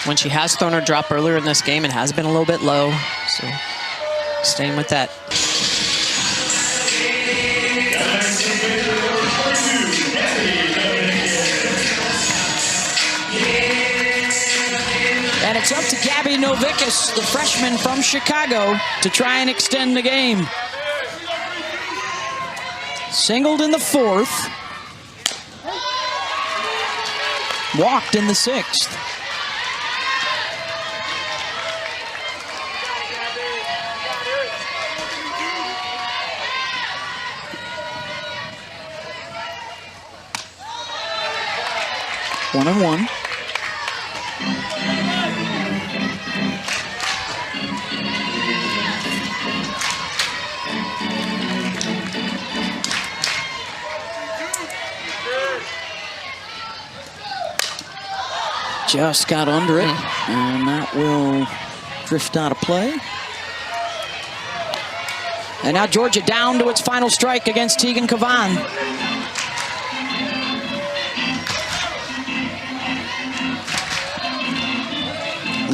When she has thrown her drop earlier in this game, it has been a little bit low. So staying with that. And it's up to Gabby Novickus, the freshman from Chicago, to try and extend the game. Singled in the 4th. Walked in the 6th. One and one. Just got under it, and that will drift out of play. And now Georgia down to its final strike against Tegan Cavan.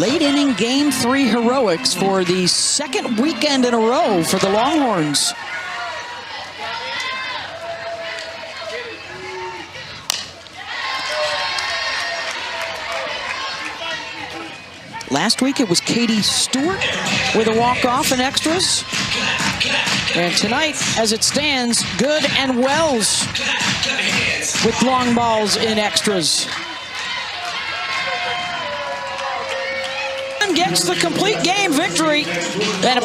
Late inning game 3 heroics for the 2nd weekend in a row for the Longhorns. Last week it was Katie Stewart with a walk-off in extras. And tonight, as it stands, Good and Wells with long balls in extras. And gets the complete game victory. And